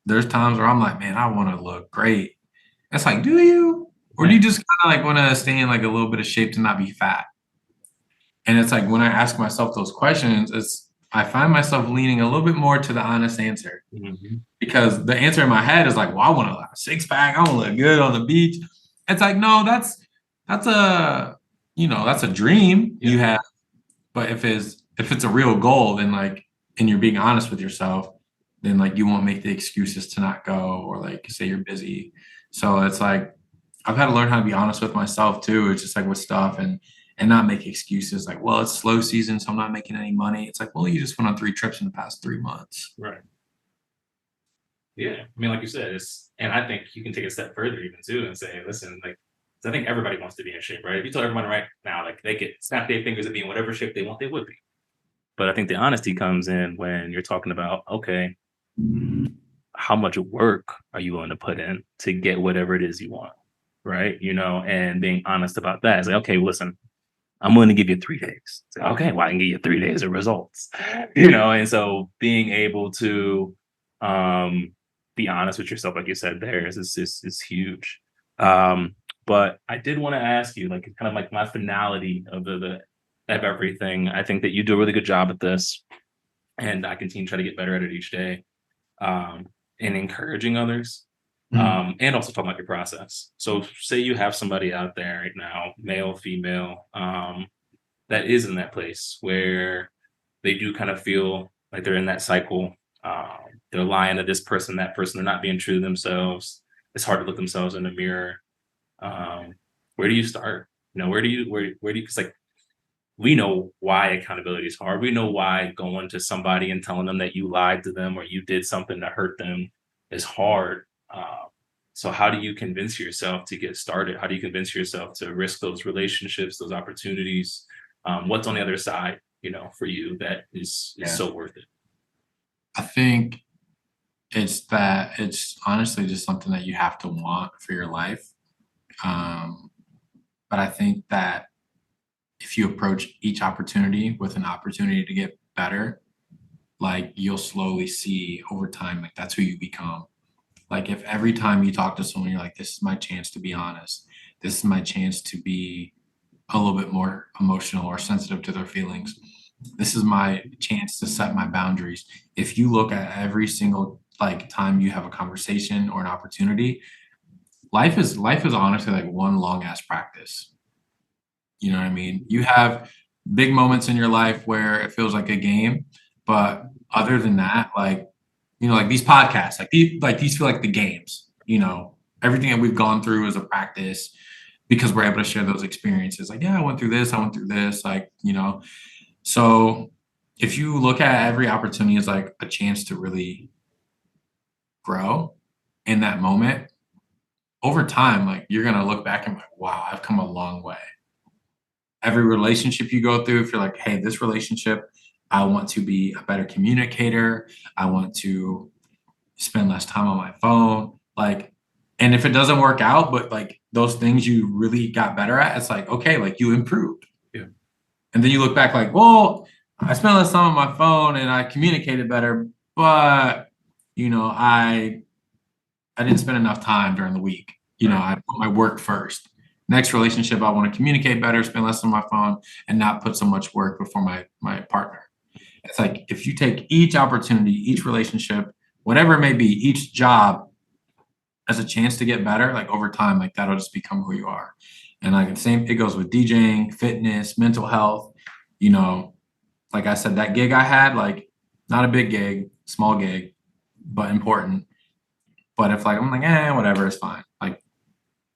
there's times where I'm like, man, I want to look great. It's like, do you? Or do you just kind of like want to stay in like a little bit of shape to not be fat? And it's like when I ask myself those questions, I find myself leaning a little bit more to the honest answer. Mm-hmm. Because the answer in my head is like, well, I want to have a six pack. I want to look good on the beach. It's like, no, that's a dream you have. But if it's a real goal, then like, and you're being honest with yourself, then like you won't make the excuses to not go or like say you're busy. So it's like I've had to learn how to be honest with myself too. It's just like with stuff and not make excuses like, well, it's slow season, so I'm not making any money. It's like, well, you just went on 3 trips in the past 3 months. Right. Yeah. I mean, like you said, and I think you can take a step further even too and say, listen, like, I think everybody wants to be in shape, right? If you tell everyone right now, like they could snap their fingers and be in whatever shape they want, they would be. But I think the honesty comes in when you're talking about, okay, how much work are you willing to put in to get whatever it is you want? Right. And being honest about that. It's like, okay, listen, I'm willing to give you 3 days. It's like, okay, well, I can give you 3 days of results, and so being able to be honest with yourself, like you said, there is huge. But I did want to ask you, like, kind of like my finality of of everything. I think that you do a really good job at this, and I continue to try to get better at it each day, and encouraging others, and also talking about your process. So, say you have somebody out there right now, male, female, that is in that place where they do kind of feel like they're in that cycle. They're lying to this person, that person. They're not being true to themselves. It's hard to look themselves in the mirror. Where do you start? Where do you, because like, we know why accountability is hard. We know why going to somebody and telling them that you lied to them or you did something to hurt them is hard. So how do you convince yourself to get started? How do you convince yourself to risk those relationships, those opportunities? What's on the other side, for you that is so worth it? I think it's honestly just something that you have to want for your life. But I think that if you approach each opportunity with an opportunity to get better, like you'll slowly see over time, like that's who you become. Like if every time you talk to someone, you're like, this is my chance to be honest. This is my chance to be a little bit more emotional or sensitive to their feelings. This is my chance to set my boundaries. If you look at every single like time you have a conversation or an opportunity, life is honestly like one long ass practice. You know what I mean? You have big moments in your life where it feels like a game, but other than that, like, like these podcasts, like these feel like the games, everything that we've gone through is a practice because we're able to share those experiences. Like, yeah, I went through this, I went through this, so if you look at every opportunity as like a chance to really grow in that moment, over time, like you're gonna look back and be like, wow, I've come a long way. Every relationship you go through, if you're like, hey, this relationship, I want to be a better communicator. I want to spend less time on my phone. Like, and if it doesn't work out, but like those things you really got better at, it's like, okay, like you improved. Yeah. And then you look back like, well, I spent less time on my phone and I communicated better, but I didn't spend enough time during the week. I put my work first. Next relationship, I want to communicate better, spend less on my phone, and not put so much work before my partner. It's like if you take each opportunity, each relationship, whatever it may be, each job as a chance to get better, like over time, like that'll just become who you are. And like the same, it goes with DJing, fitness, mental health. You know, like I said, that gig I had, like not a big gig, small gig, but important. But if like I'm like, whatever, it's fine. Like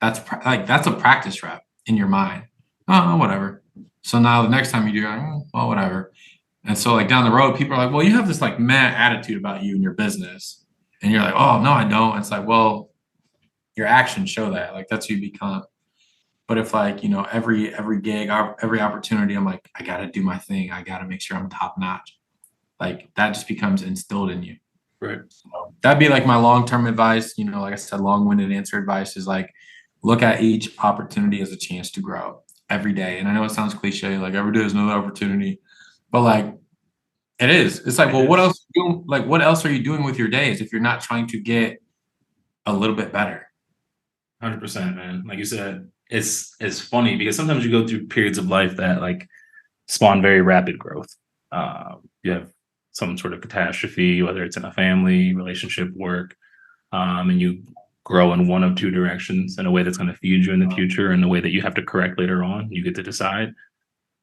that's a practice rep in your mind. Oh, whatever. So now the next time you do, you're like, well, whatever. And so like down the road, people are like, well, you have this like mad attitude about you and your business. And you're like, oh no, I don't. It's like, well, your actions show that. Like that's who you become. But if like, every gig, every opportunity, I'm like, I gotta do my thing. I gotta make sure I'm top notch. Like that just becomes instilled in you. Right. So that'd be like my long-term advice. Like I said, long-winded answer advice is like look at each opportunity as a chance to grow every day. And I know it sounds cliche, like every day is another opportunity, but like it is. It's like, well, what else like what else are you doing with your days if you're not trying to get a little bit better? 100%, man. Like you said, it's funny because sometimes you go through periods of life that like spawn very rapid growth. You have some sort of catastrophe, whether it's in a family, relationship, work, and you grow in one of two directions in a way that's going to feed you in the future in a way that you have to correct later on. You get to decide.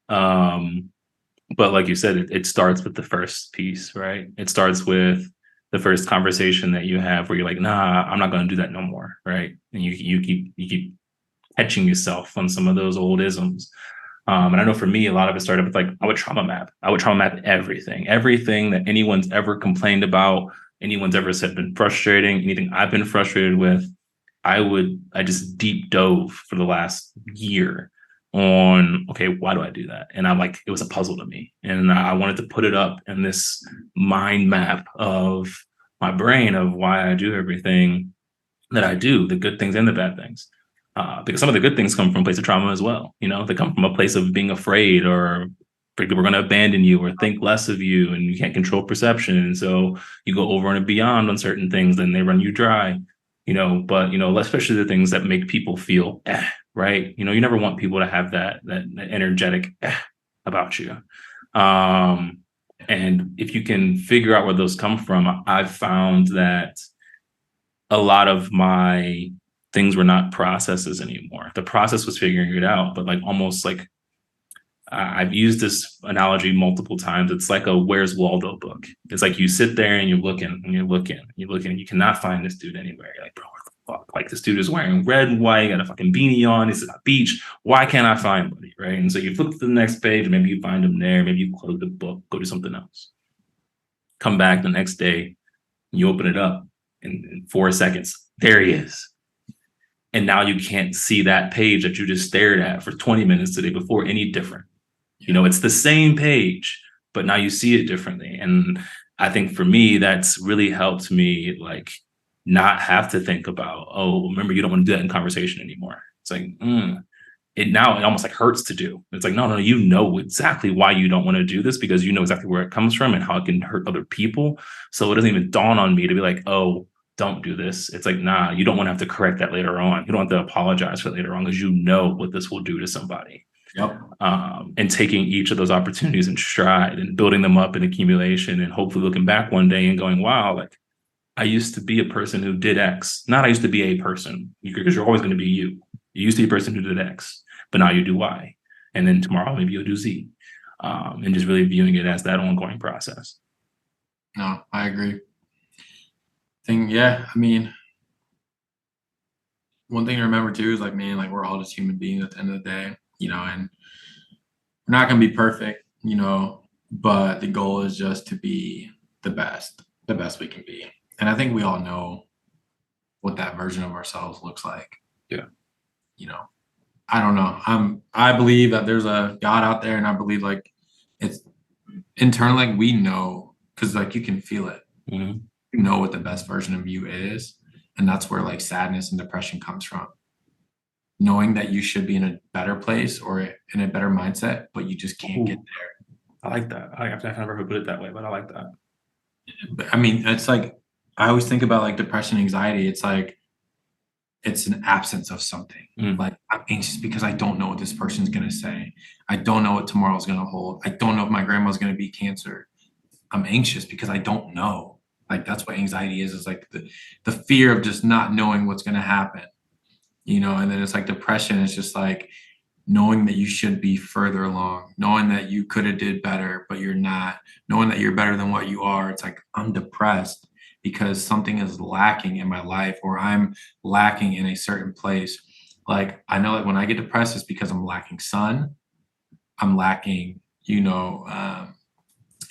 But like you said, it starts with the first piece, right? It starts with the first conversation that you have where you're like, nah, I'm not going to do that no more, right? And you keep catching yourself on some of those old isms. And I know for me, a lot of it started with like, I would trauma map. I would trauma map everything that anyone's ever complained about, anyone's ever said been frustrating, anything I've been frustrated with. I just deep dove for the last year on, okay, why do I do that? And I'm like, it was a puzzle to me. And I wanted to put it up in this mind map of my brain of why I do everything that I do, the good things and the bad things. Because some of the good things come from a place of trauma as well. They come from a place of being afraid or people are going to abandon you or think less of you and you can't control perception. And so you go over and beyond on certain things, then they run you dry, but, especially the things that make people feel, right? You never want people to have that energetic about you. And if you can figure out where those come from, I've found that a lot of my things were not processes anymore. The process was figuring it out, but like almost like I've used this analogy multiple times. It's like a Where's Waldo book. It's like you sit there and you're looking and you're looking and you're looking and you cannot find this dude anywhere. You're like, bro, what the fuck? Like this dude is wearing red and white, got a fucking beanie on. He's at a beach. Why can't I find buddy? Right. And so you flip to the next page and maybe you find him there. Maybe you close the book, go do something else. Come back the next day, you open it up in 4 seconds. There he is. And now you can't see that page that you just stared at for 20 minutes the day before any different. It's the same page, but now you see it differently. And I think for me, that's really helped me like not have to think about, oh, remember, you don't want to do that in conversation anymore. It's like, it almost like hurts to do. It's like, no, you know exactly why you don't want to do this because you know exactly where it comes from and how it can hurt other people. So it doesn't even dawn on me to be like, oh, don't do this. It's like, nah, you don't want to have to correct that later on. You don't have to apologize for it later on because you know what this will do to somebody. Yep. And taking each of those opportunities in stride and building them up in accumulation, and hopefully looking back one day and going, wow, like I used to be a person who did X. Not I used to be a person, because you're always going to be you. You used to be a person who did X, but now you do Y. And then tomorrow maybe you'll do Z. And just really viewing it as that ongoing process. No, I agree. I mean, one thing to remember too is like, man, like we're all just human beings at the end of the day, and we're not going to be perfect, but the goal is just to be the best we can be. And I think we all know what that version of ourselves looks like. Yeah. I don't know. I believe that there's a God out there, and I believe like it's internally, like we know, because like you can feel it. Mm-hmm. You know what the best version of you is. And that's where like sadness and depression comes from. Knowing that you should be in a better place or in a better mindset, but you just can't get there. I like that. I've never heard put it that way, but I like that. But I mean, it's like, I always think about like depression, anxiety. It's like, it's an absence of something. Like I'm anxious because I don't know what this person's going to say. I don't know what tomorrow's going to hold. I don't know if my grandma's going to be cancer. I'm anxious because I don't know. Like that's what anxiety is like the fear of just not knowing what's going to happen, and then it's like depression is just like knowing that you should be further along, knowing that you could have did better, but you're not, knowing that you're better than what you are. It's like, I'm depressed because something is lacking in my life, or I'm lacking in a certain place. Like, I know that when I get depressed, it's because I'm lacking sun. I'm lacking,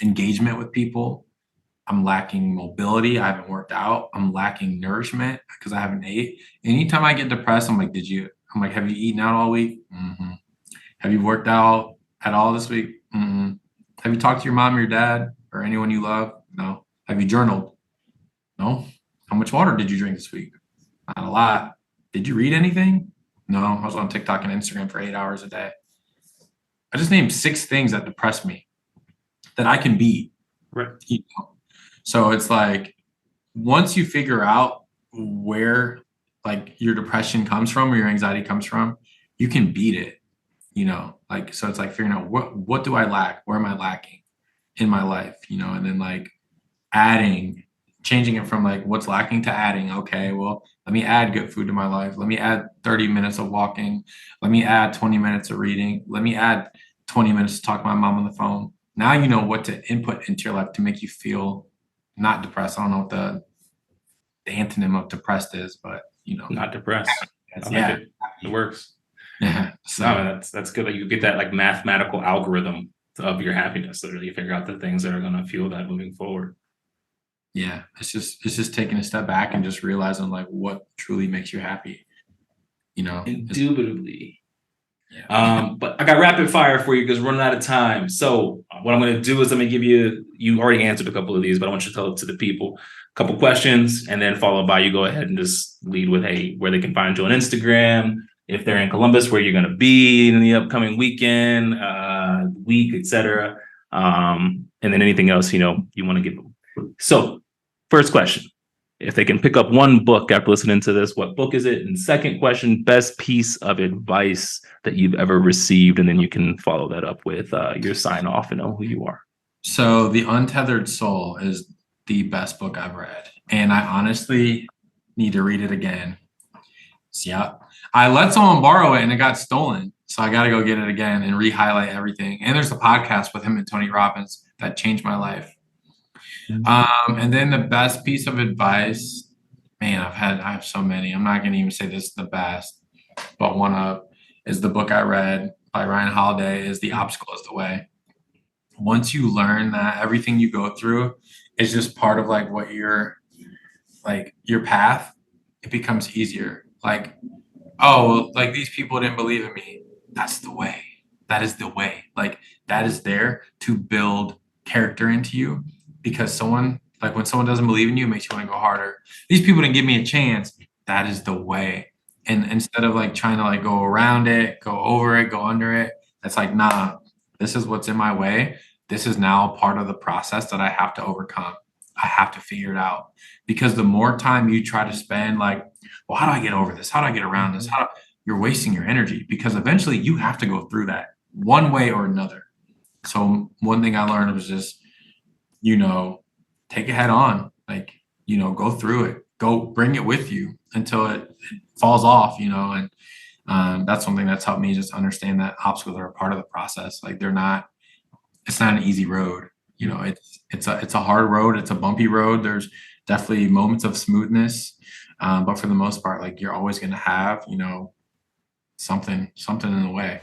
engagement with people. I'm lacking mobility. I haven't worked out. I'm lacking nourishment because I haven't ate. Anytime I get depressed, I'm like, have you eaten out all week? Mm-hmm. Have you worked out at all this week? Mm-hmm. Have you talked to your mom or your dad or anyone you love? No. Have you journaled? No. How much water did you drink this week? Not a lot. Did you read anything? No. I was on TikTok and Instagram for 8 hours a day. I just named 6 things that depress me that I can beat. Right. So it's like, once you figure out where like your depression comes from or your anxiety comes from, you can beat it, like, so it's like figuring out what do I lack? Where am I lacking in my life? And then like changing it from like what's lacking to adding, okay, well, let me add good food to my life. Let me add 30 minutes of walking. Let me add 20 minutes of reading. Let me add 20 minutes to talk to my mom on the phone. Now you know what to input into your life to make you feel not depressed. I don't know what the antonym of depressed is, but not depressed. Yeah, it works. Yeah, so that's good. Like you get that like mathematical algorithm of your happiness. So you figure out the things that are going to fuel that moving forward. Yeah, it's just taking a step back and just realizing like what truly makes you happy. Indubitably. Yeah. But I got rapid fire for you because we're running out of time. So what I'm going to do is I'm going to give you already answered a couple of these, but I want you to tell it to the people a couple questions, and then followed by you go ahead and just lead with, hey, where they can find you on Instagram, if they're in Columbus, where you're going to be in the upcoming weekend, week, etc. And then anything else, you want to give them. So first question. If they can pick up one book after listening to this, what book is it? And second question, best piece of advice that you've ever received. And then you can follow that up with your sign off and know who you are. So The Untethered Soul is the best book I've read. And I honestly need to read it again. So, yeah, I let someone borrow it and it got stolen. So I got to go get it again and re-highlight everything. And there's a podcast with him and Tony Robbins that changed my life. And then the best piece of advice, man, I have so many. I'm not going to even say this is the best, but one is the book I read by Ryan Holiday is The Obstacle is the Way. Once you learn that everything you go through is just part of like what your path, it becomes easier. Like, oh, like these people didn't believe in me. That's the way. That is the way. Like that is there to build character into you. Because when someone doesn't believe in you, it makes you want to go harder. These people didn't give me a chance. That is the way. And instead of like trying to like go around it, go over it, go under it, it's like, nah, this is what's in my way. This is now part of the process that I have to overcome. I have to figure it out. Because the more time you try to spend like, well, how do I get over this? How do I get around this? you're wasting your energy, because eventually you have to go through that one way or another. So one thing I learned was just, take it head on, like, go through it, go bring it with you until it falls off, and that's something that's helped me just understand that obstacles are a part of the process. Like it's not an easy road. It's a hard road. It's a bumpy road. There's definitely moments of smoothness. But for the most part, like, you're always going to have, something in the way.